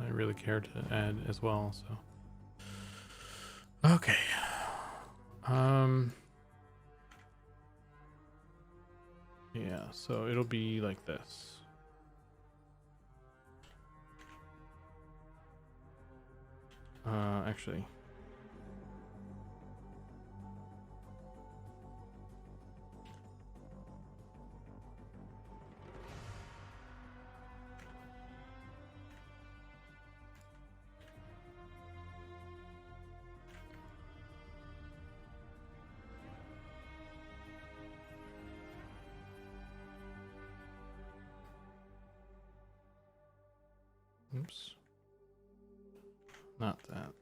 I really care to add as well, so. Okay. Yeah, so it'll be like this. Actually. Oops. Not that.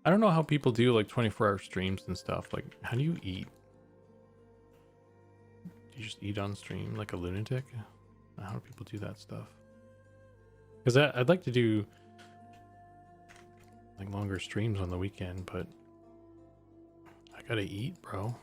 I don't know how people do like 24-hour streams and stuff. Like, how do you eat? Do you just eat on stream like a lunatic? How do people do that stuff? Because I'd like to do like longer streams on the weekend, but I gotta eat, bro.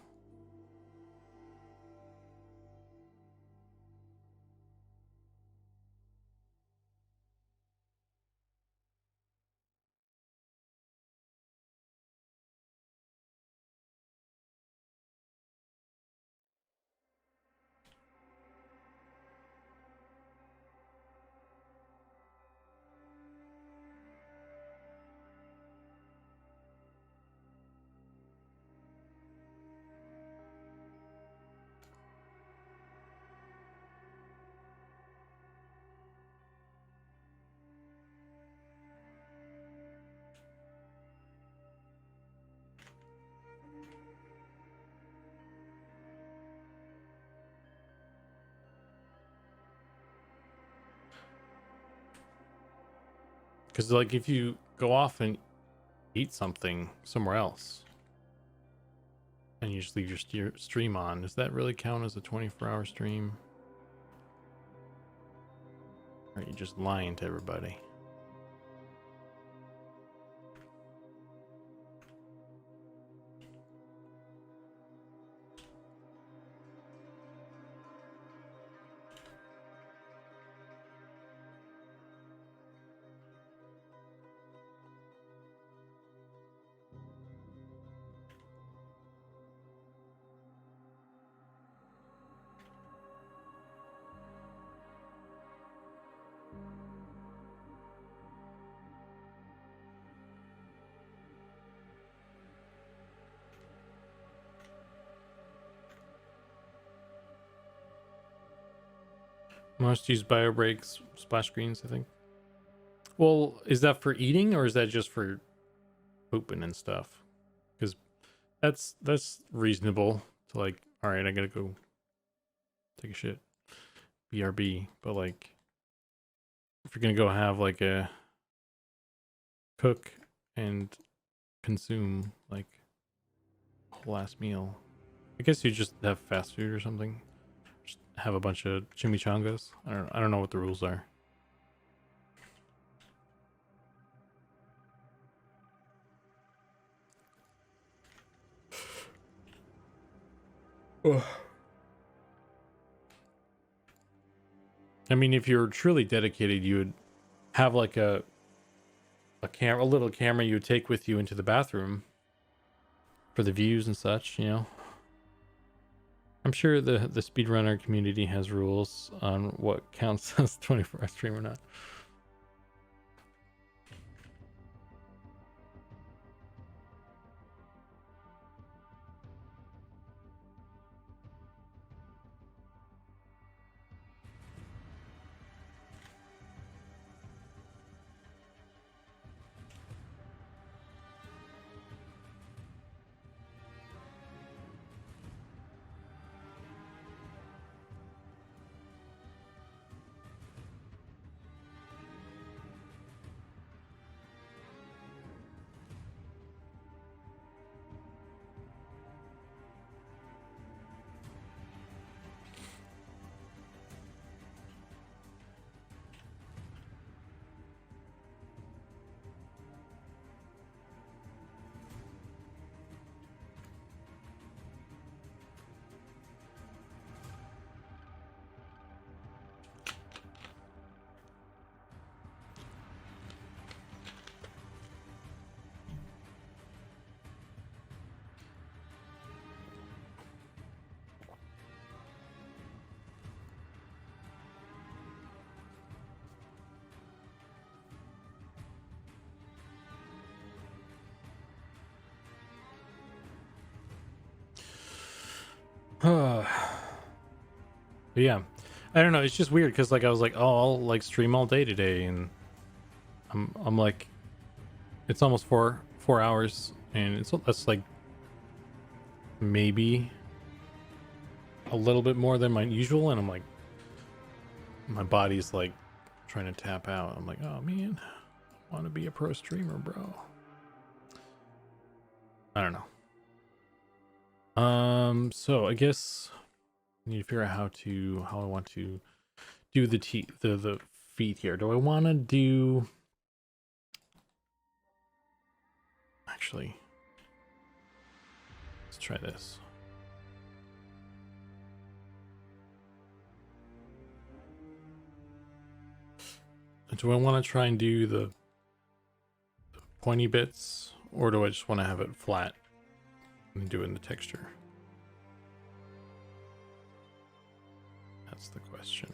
Because like if you go off and eat something somewhere else and you just leave your stream on, does that really count as a 24-hour stream? Or are you just lying to everybody? Most use bio breaks, splash screens, I think. Well, is that for eating or is that just for pooping and stuff? Because that's reasonable to like, all right, I gotta go take a shit. BRB. But like if you're gonna go have like a cook and consume like a whole ass meal, I guess you just have fast food or something. Just have a bunch of chimichangas. I don't know what the rules are. Ugh. I mean, if you're truly dedicated, you would have like a little camera you would take with you into the bathroom for the views and such, you know. I'm sure the speedrunner community has rules on what counts as 24-hour stream or not. But yeah, I don't know. It's just weird because like I was like, oh, I'll like stream all day today, and I'm like, it's almost 4 hours, and that's like maybe a little bit more than my usual, and I'm like, my body's like trying to tap out. I'm like, oh man, I want to be a pro streamer, bro. I don't know. So I guess I need to figure out how I want to do the feet here. Do I want to do? Actually, let's try this. Do I want to try and do the pointy bits, or do I just want to have it flat and do it in the texture? That's the question.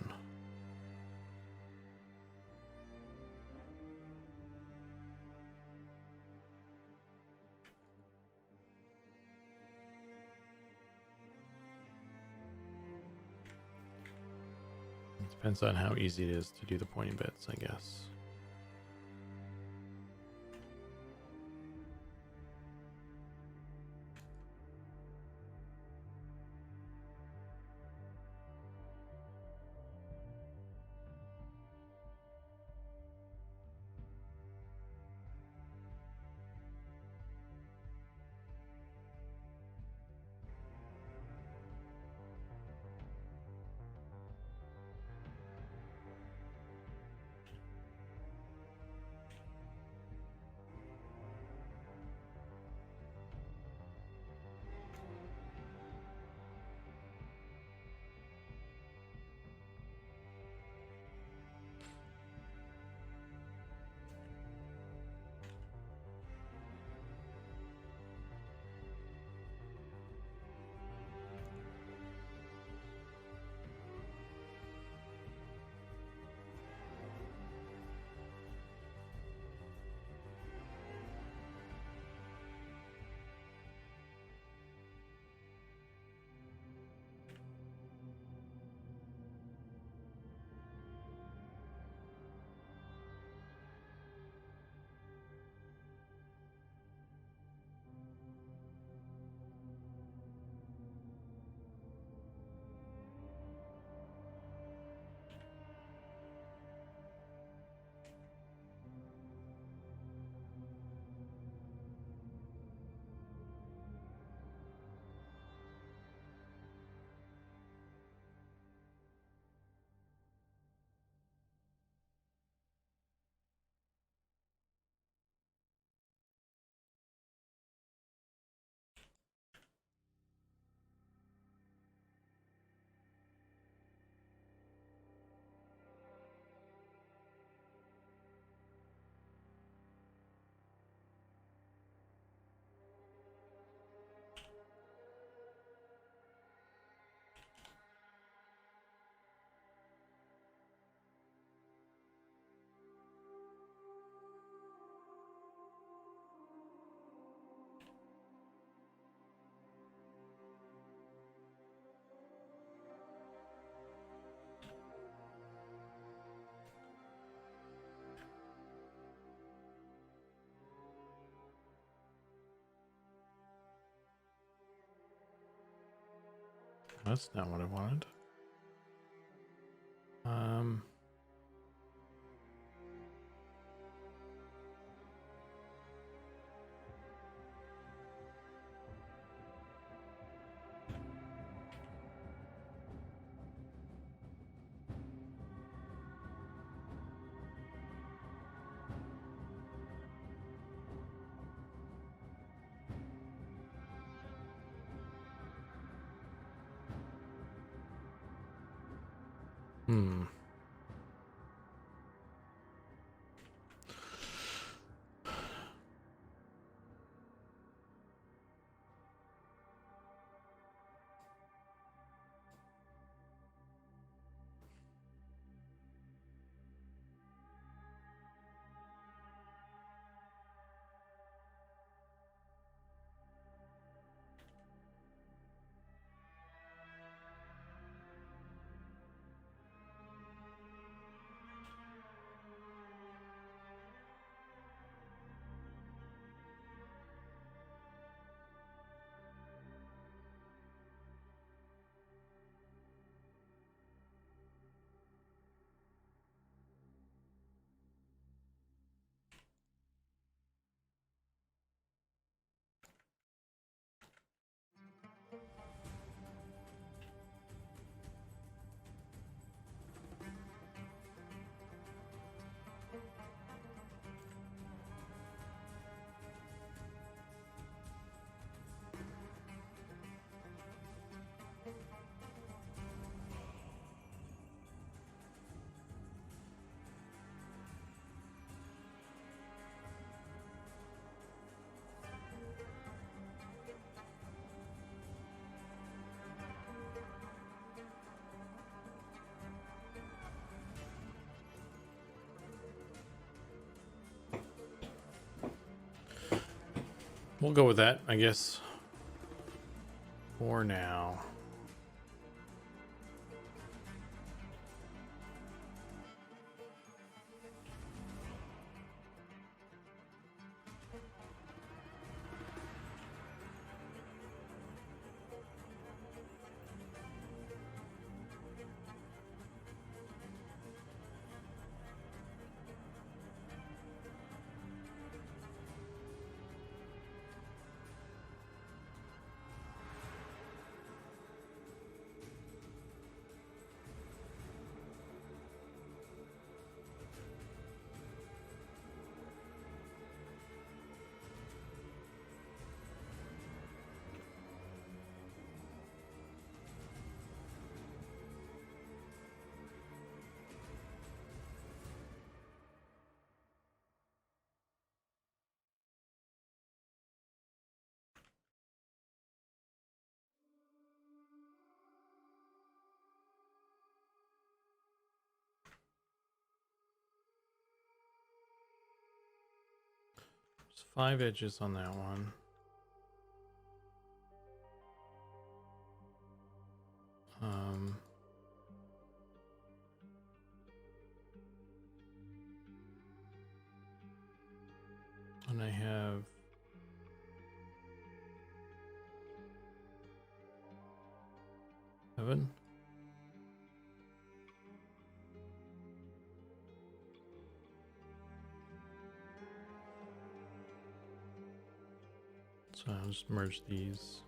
It depends on how easy it is to do the pointy bits, I guess. That's not what I wanted. Um. Hmm. We'll go with that, I guess. For now. There's 5 edges on that one. Um, and I have seven. So I'll just merge these.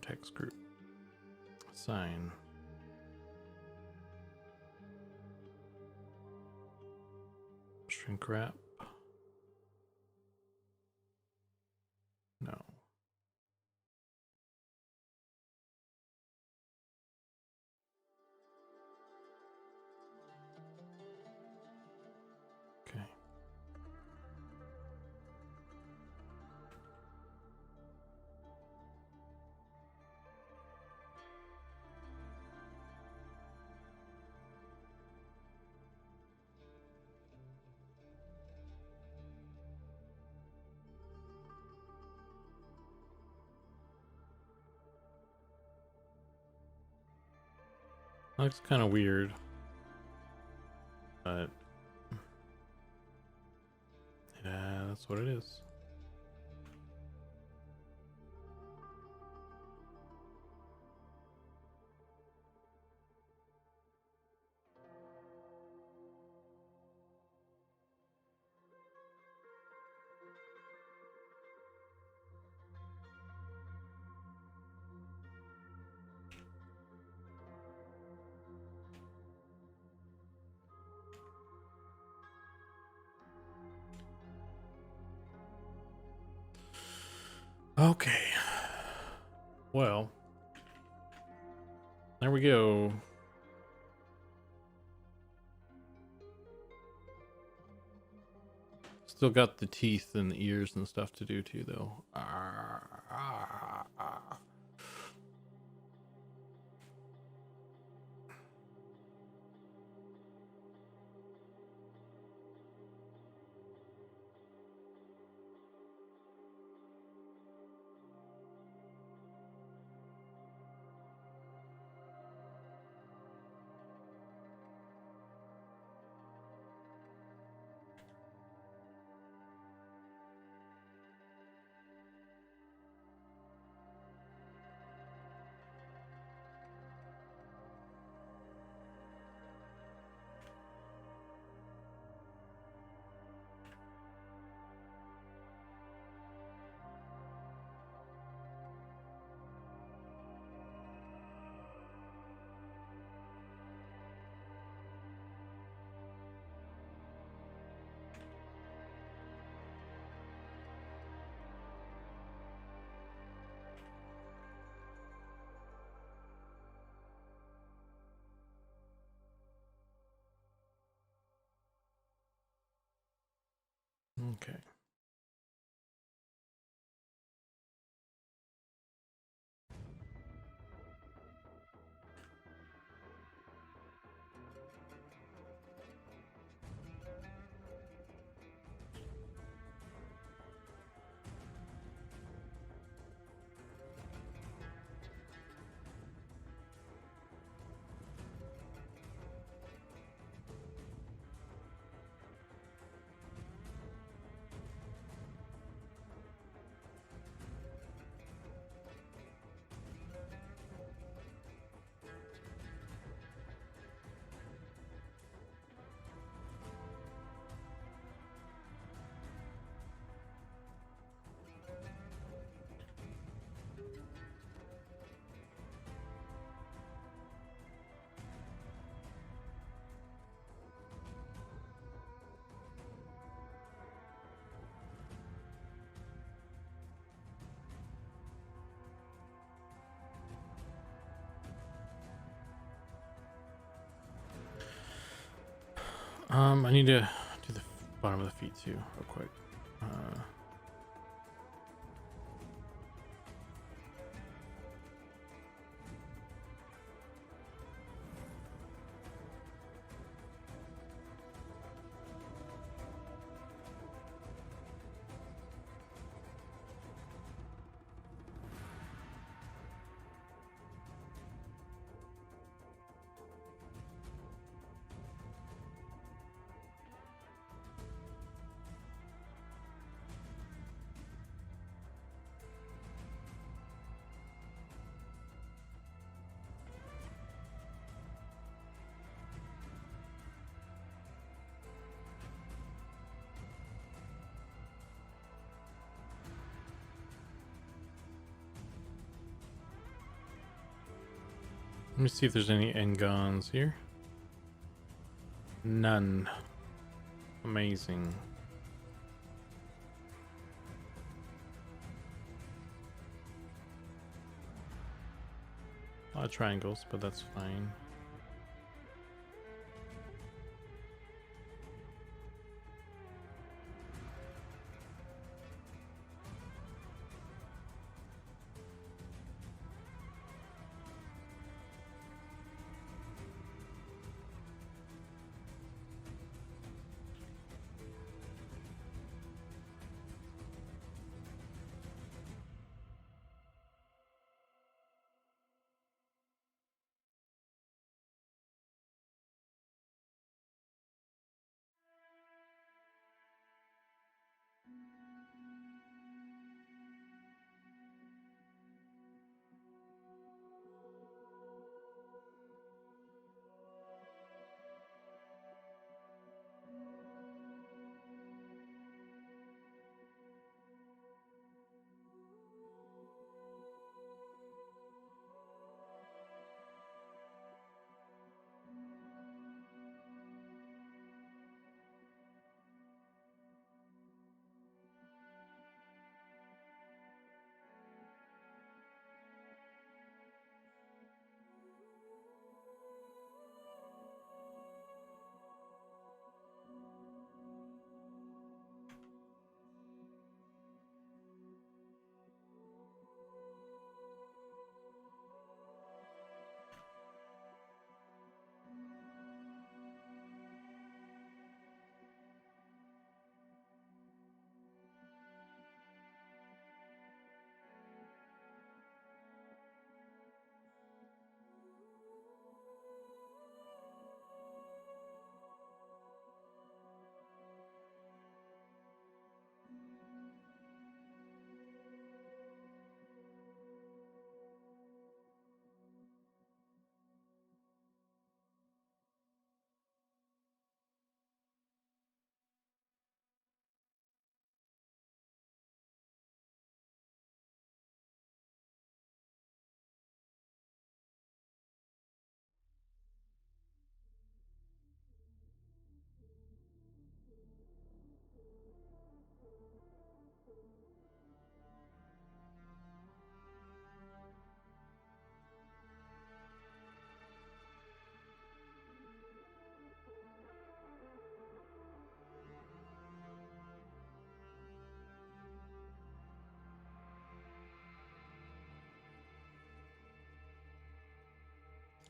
text group. Assign. Shrink wrap. No. Okay. Looks kind of weird, but yeah, that's what it is. Okay. Well, there we go. Still got the teeth and the ears and stuff to do too, though. Okay. I need to do the bottom of the feet too, real quick. Let me see if there's any Engons here. None. Amazing. A lot of triangles, but that's fine.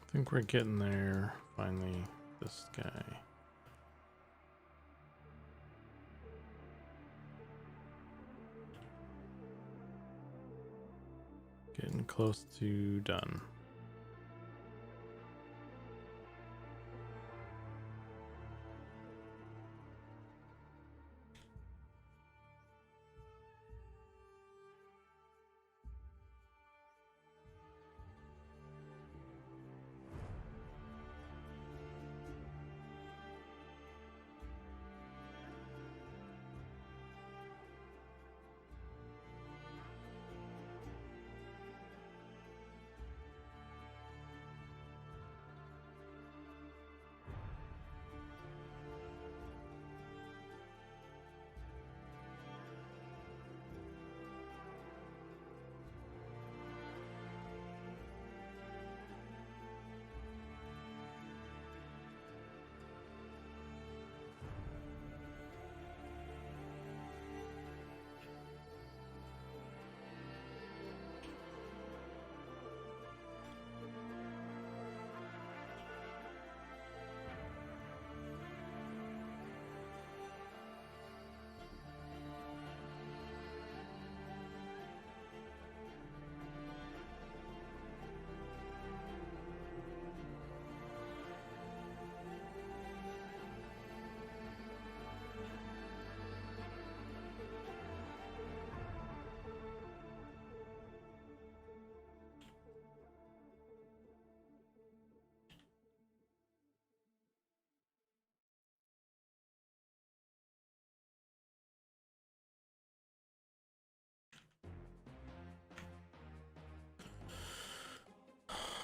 I think we're getting there, finally, this guy. Getting close to done.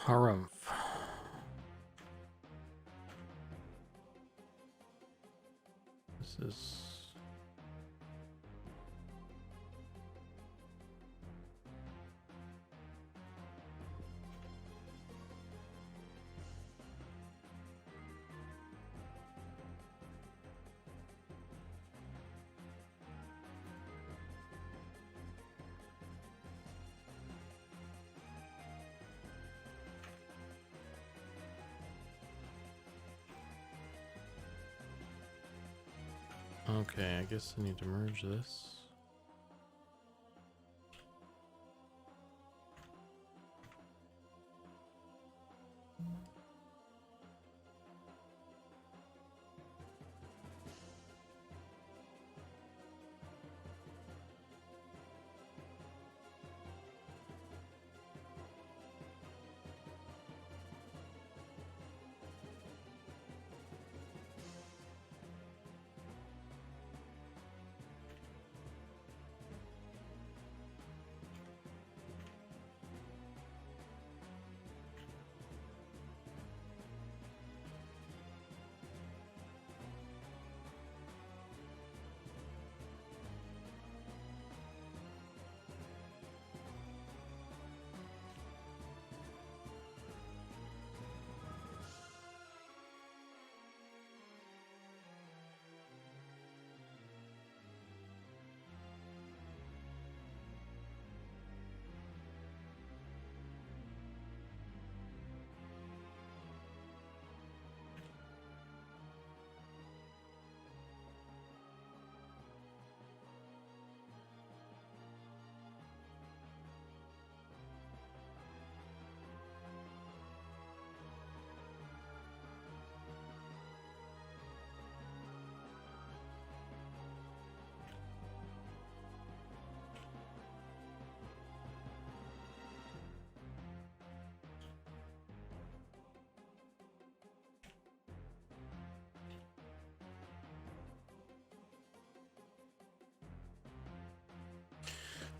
Harumph. This is... Okay, I guess I need to merge this.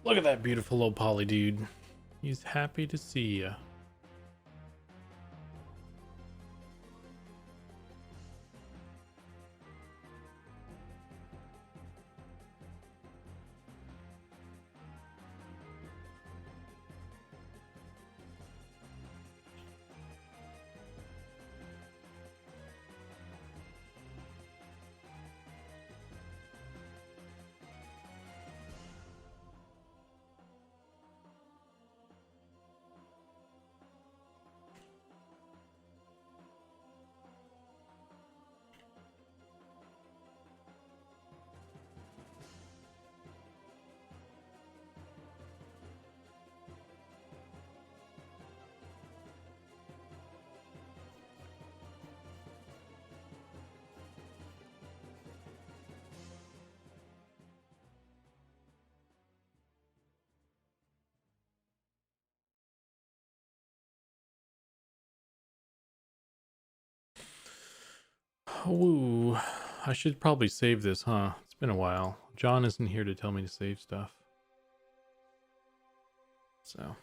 Look at that beautiful old poly dude. He's happy to see ya. Woo. I should probably save this, huh? It's been a while. John isn't here to tell me to save stuff. So.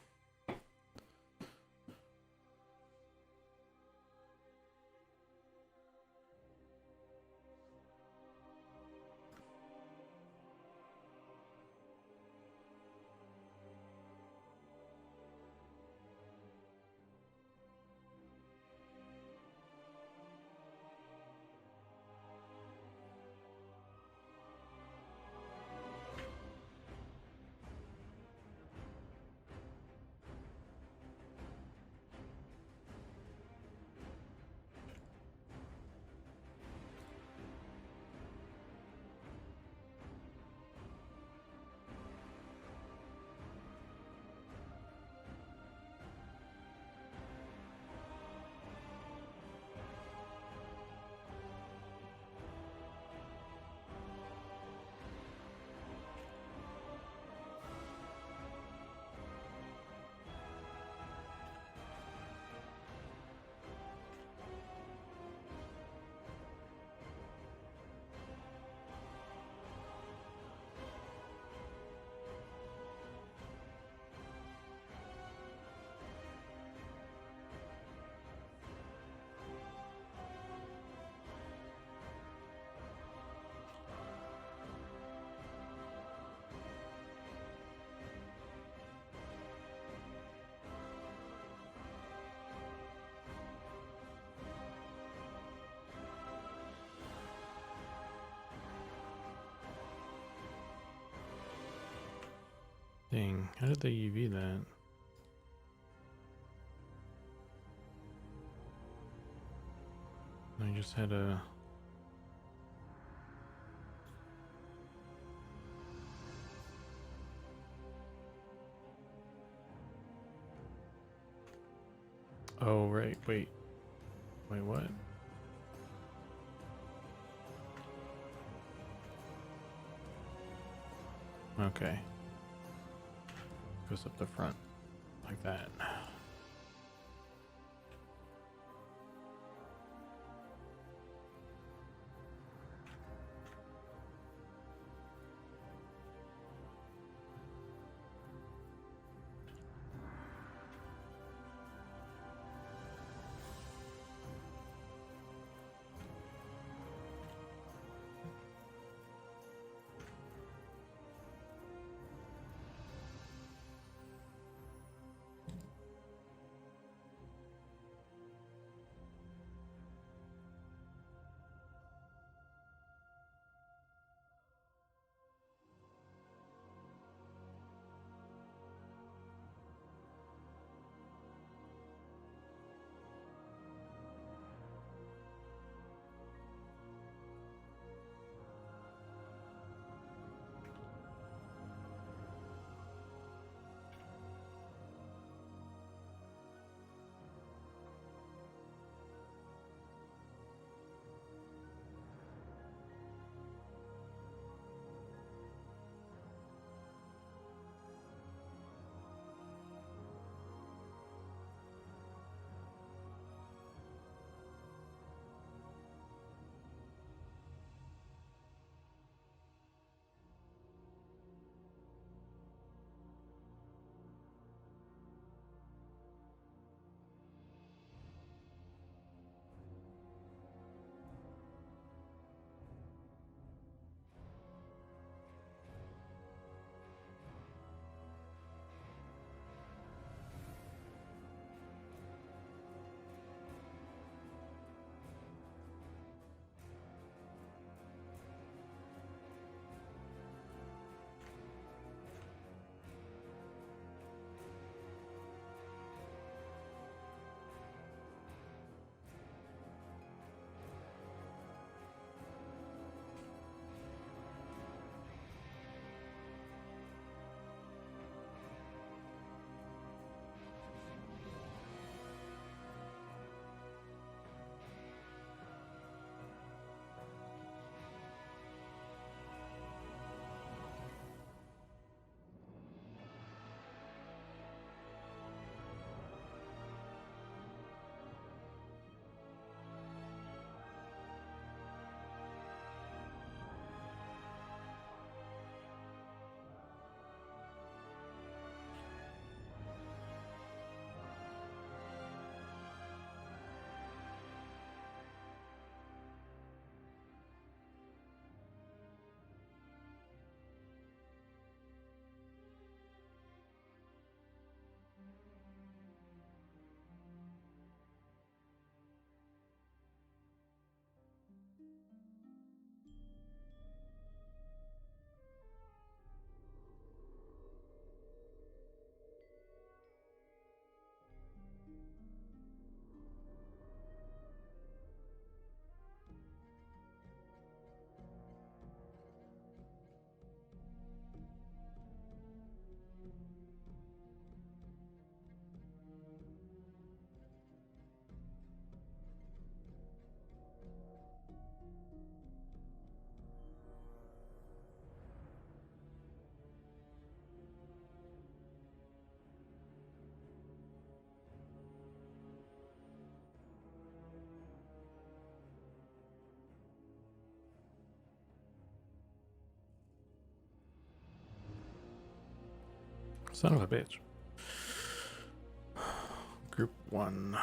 thing. How did they UV that? I just had a... Oh, right. Wait. Wait, what? Okay. Goes up the front like that. Son of a bitch. Group 1.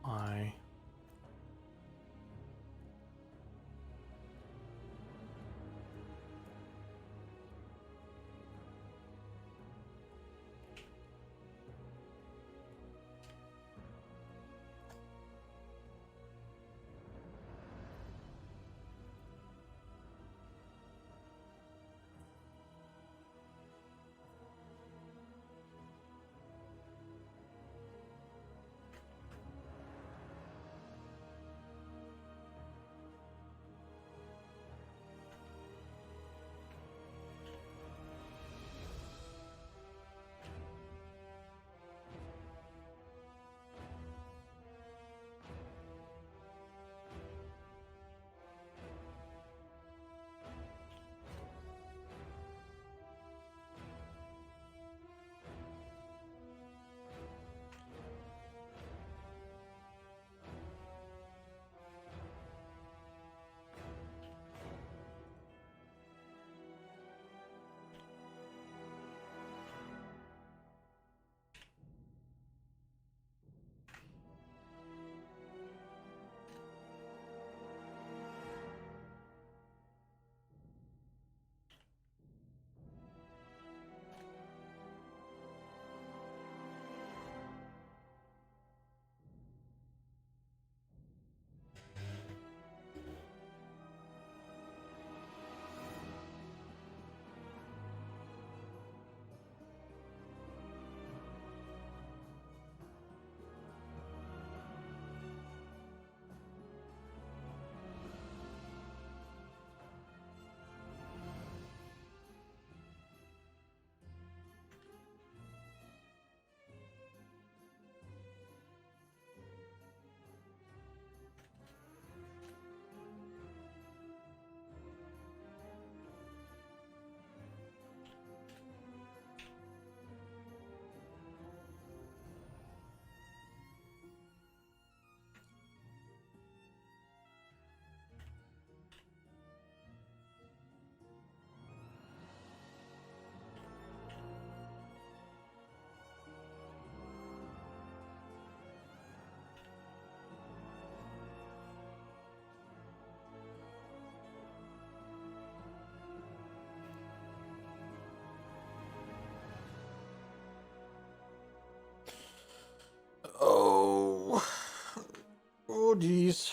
I. geez.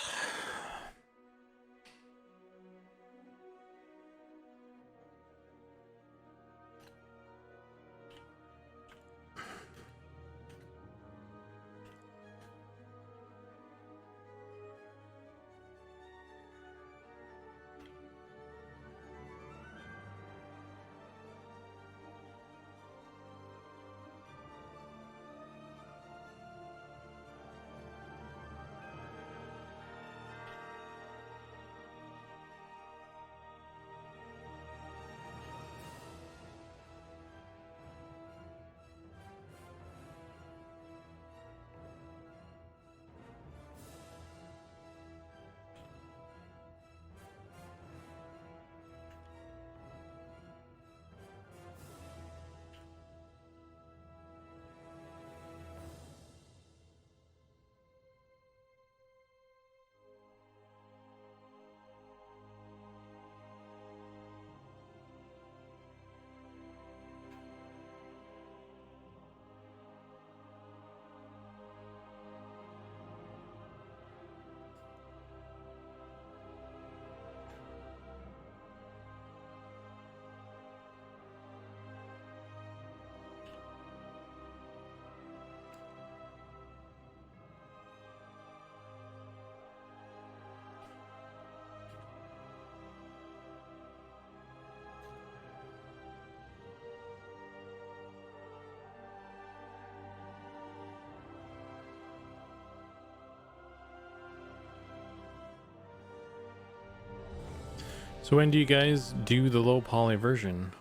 So when do you guys do the low poly version?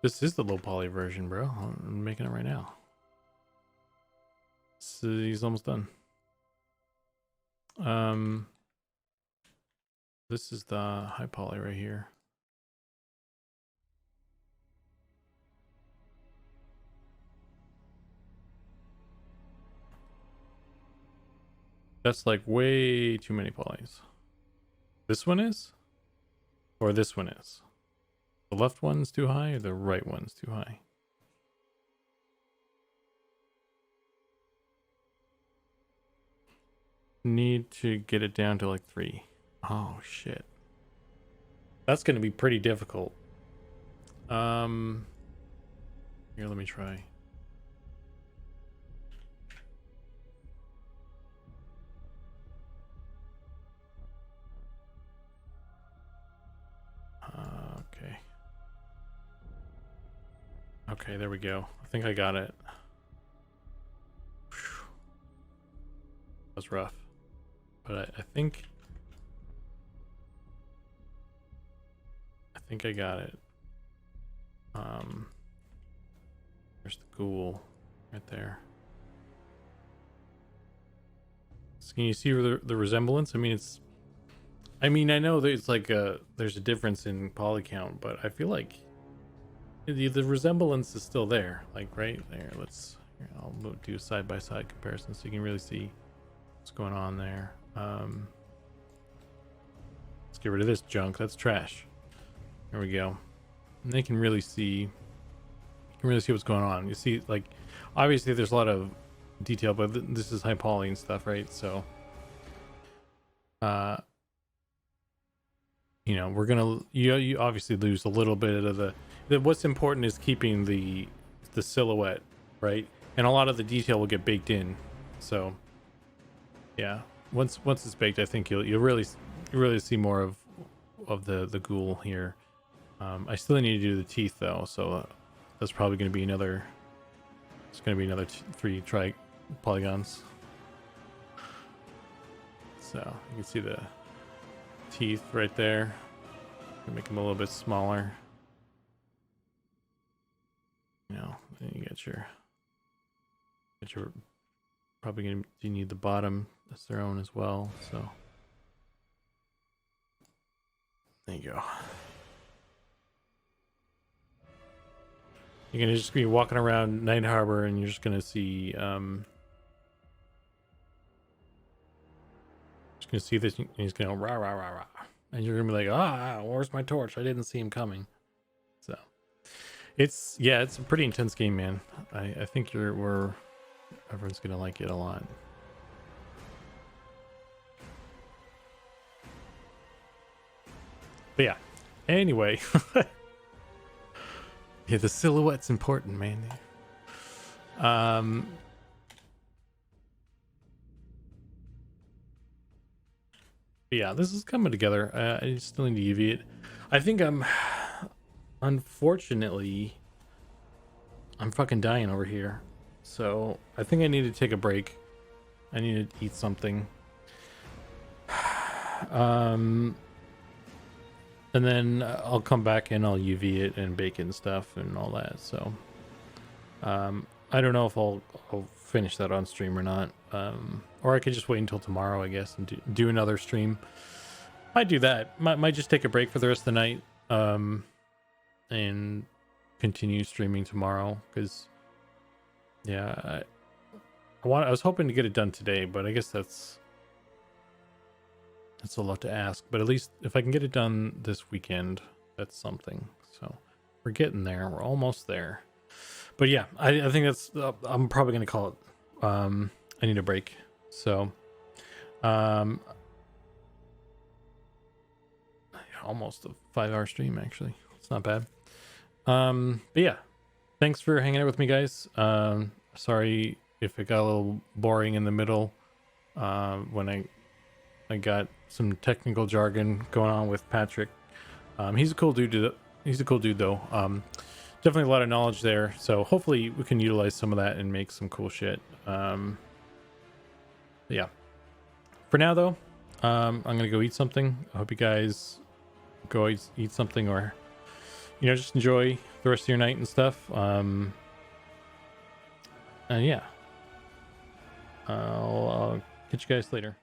This is the low poly version, bro. I'm making it right now. So he's almost done. This is the high poly right here. That's like way too many polys. This one is? Or this one is? The left one's too high or the right one's too high? Need to get it down to like 3. Oh shit. That's gonna be pretty difficult. Here, let me try. Okay. Okay, there we go. I think I got it. Whew. That was rough. But I think I got it. There's the ghoul right there. So can you see the resemblance? I mean, I know there's like there's a difference in poly count, but I feel like the resemblance is still there. Like right there. I'll do a side by side comparison so you can really see what's going on there. Let's get rid of this junk. That's trash. There we go. And they can really see. You can really see what's going on. You see, like, obviously there's a lot of detail, but this is high poly and stuff, right? So, you know, we're gonna you obviously lose a little bit of the. What's important is keeping the silhouette, right? And a lot of the detail will get baked in. So, yeah, once it's baked, I think you'll really see more of the ghoul here. I still need to do the teeth though, so that's probably going to be another. It's going to be another 3 polygons. So you can see the teeth right there. Make them a little bit smaller. You know, then you get your probably going to need the bottom. That's their own as well. So there you go. You're gonna just be walking around Night Harbor, and you're just gonna see, this. And he's gonna rah rah rah rah, and you're gonna be like, where's my torch? I didn't see him coming. So, it's a pretty intense game, man. I think everyone's gonna like it a lot. But yeah, anyway. Yeah, the silhouette's important, man. Yeah, this is coming together. I still need to UV it. I think unfortunately, I'm fucking dying over here. So I think I need to take a break. I need to eat something. And then I'll come back and I'll UV it and bake it and stuff and all that. So, I don't know if I'll finish that on stream or not. Or I could just wait until tomorrow, I guess, and do another stream. Might do that. Might just take a break for the rest of the night. And continue streaming tomorrow because, yeah, I was hoping to get it done today, but I guess that's a lot to ask. But at least if I can get it done this weekend, that's something. So we're getting there. We're almost there. But yeah, I think that's. I'm probably gonna call it. I need a break. So, almost a 5-hour stream actually. It's not bad. But yeah, thanks for hanging out with me, guys. Sorry if it got a little boring in the middle. When I got some technical jargon going on with Patrick. He's a cool dude. He's a cool dude though. Definitely a lot of knowledge there. So hopefully we can utilize some of that and make some cool shit. Yeah. For now though, I'm gonna go eat something. I hope you guys go eat something, or just enjoy the rest of your night and stuff. And yeah, I'll catch you guys later.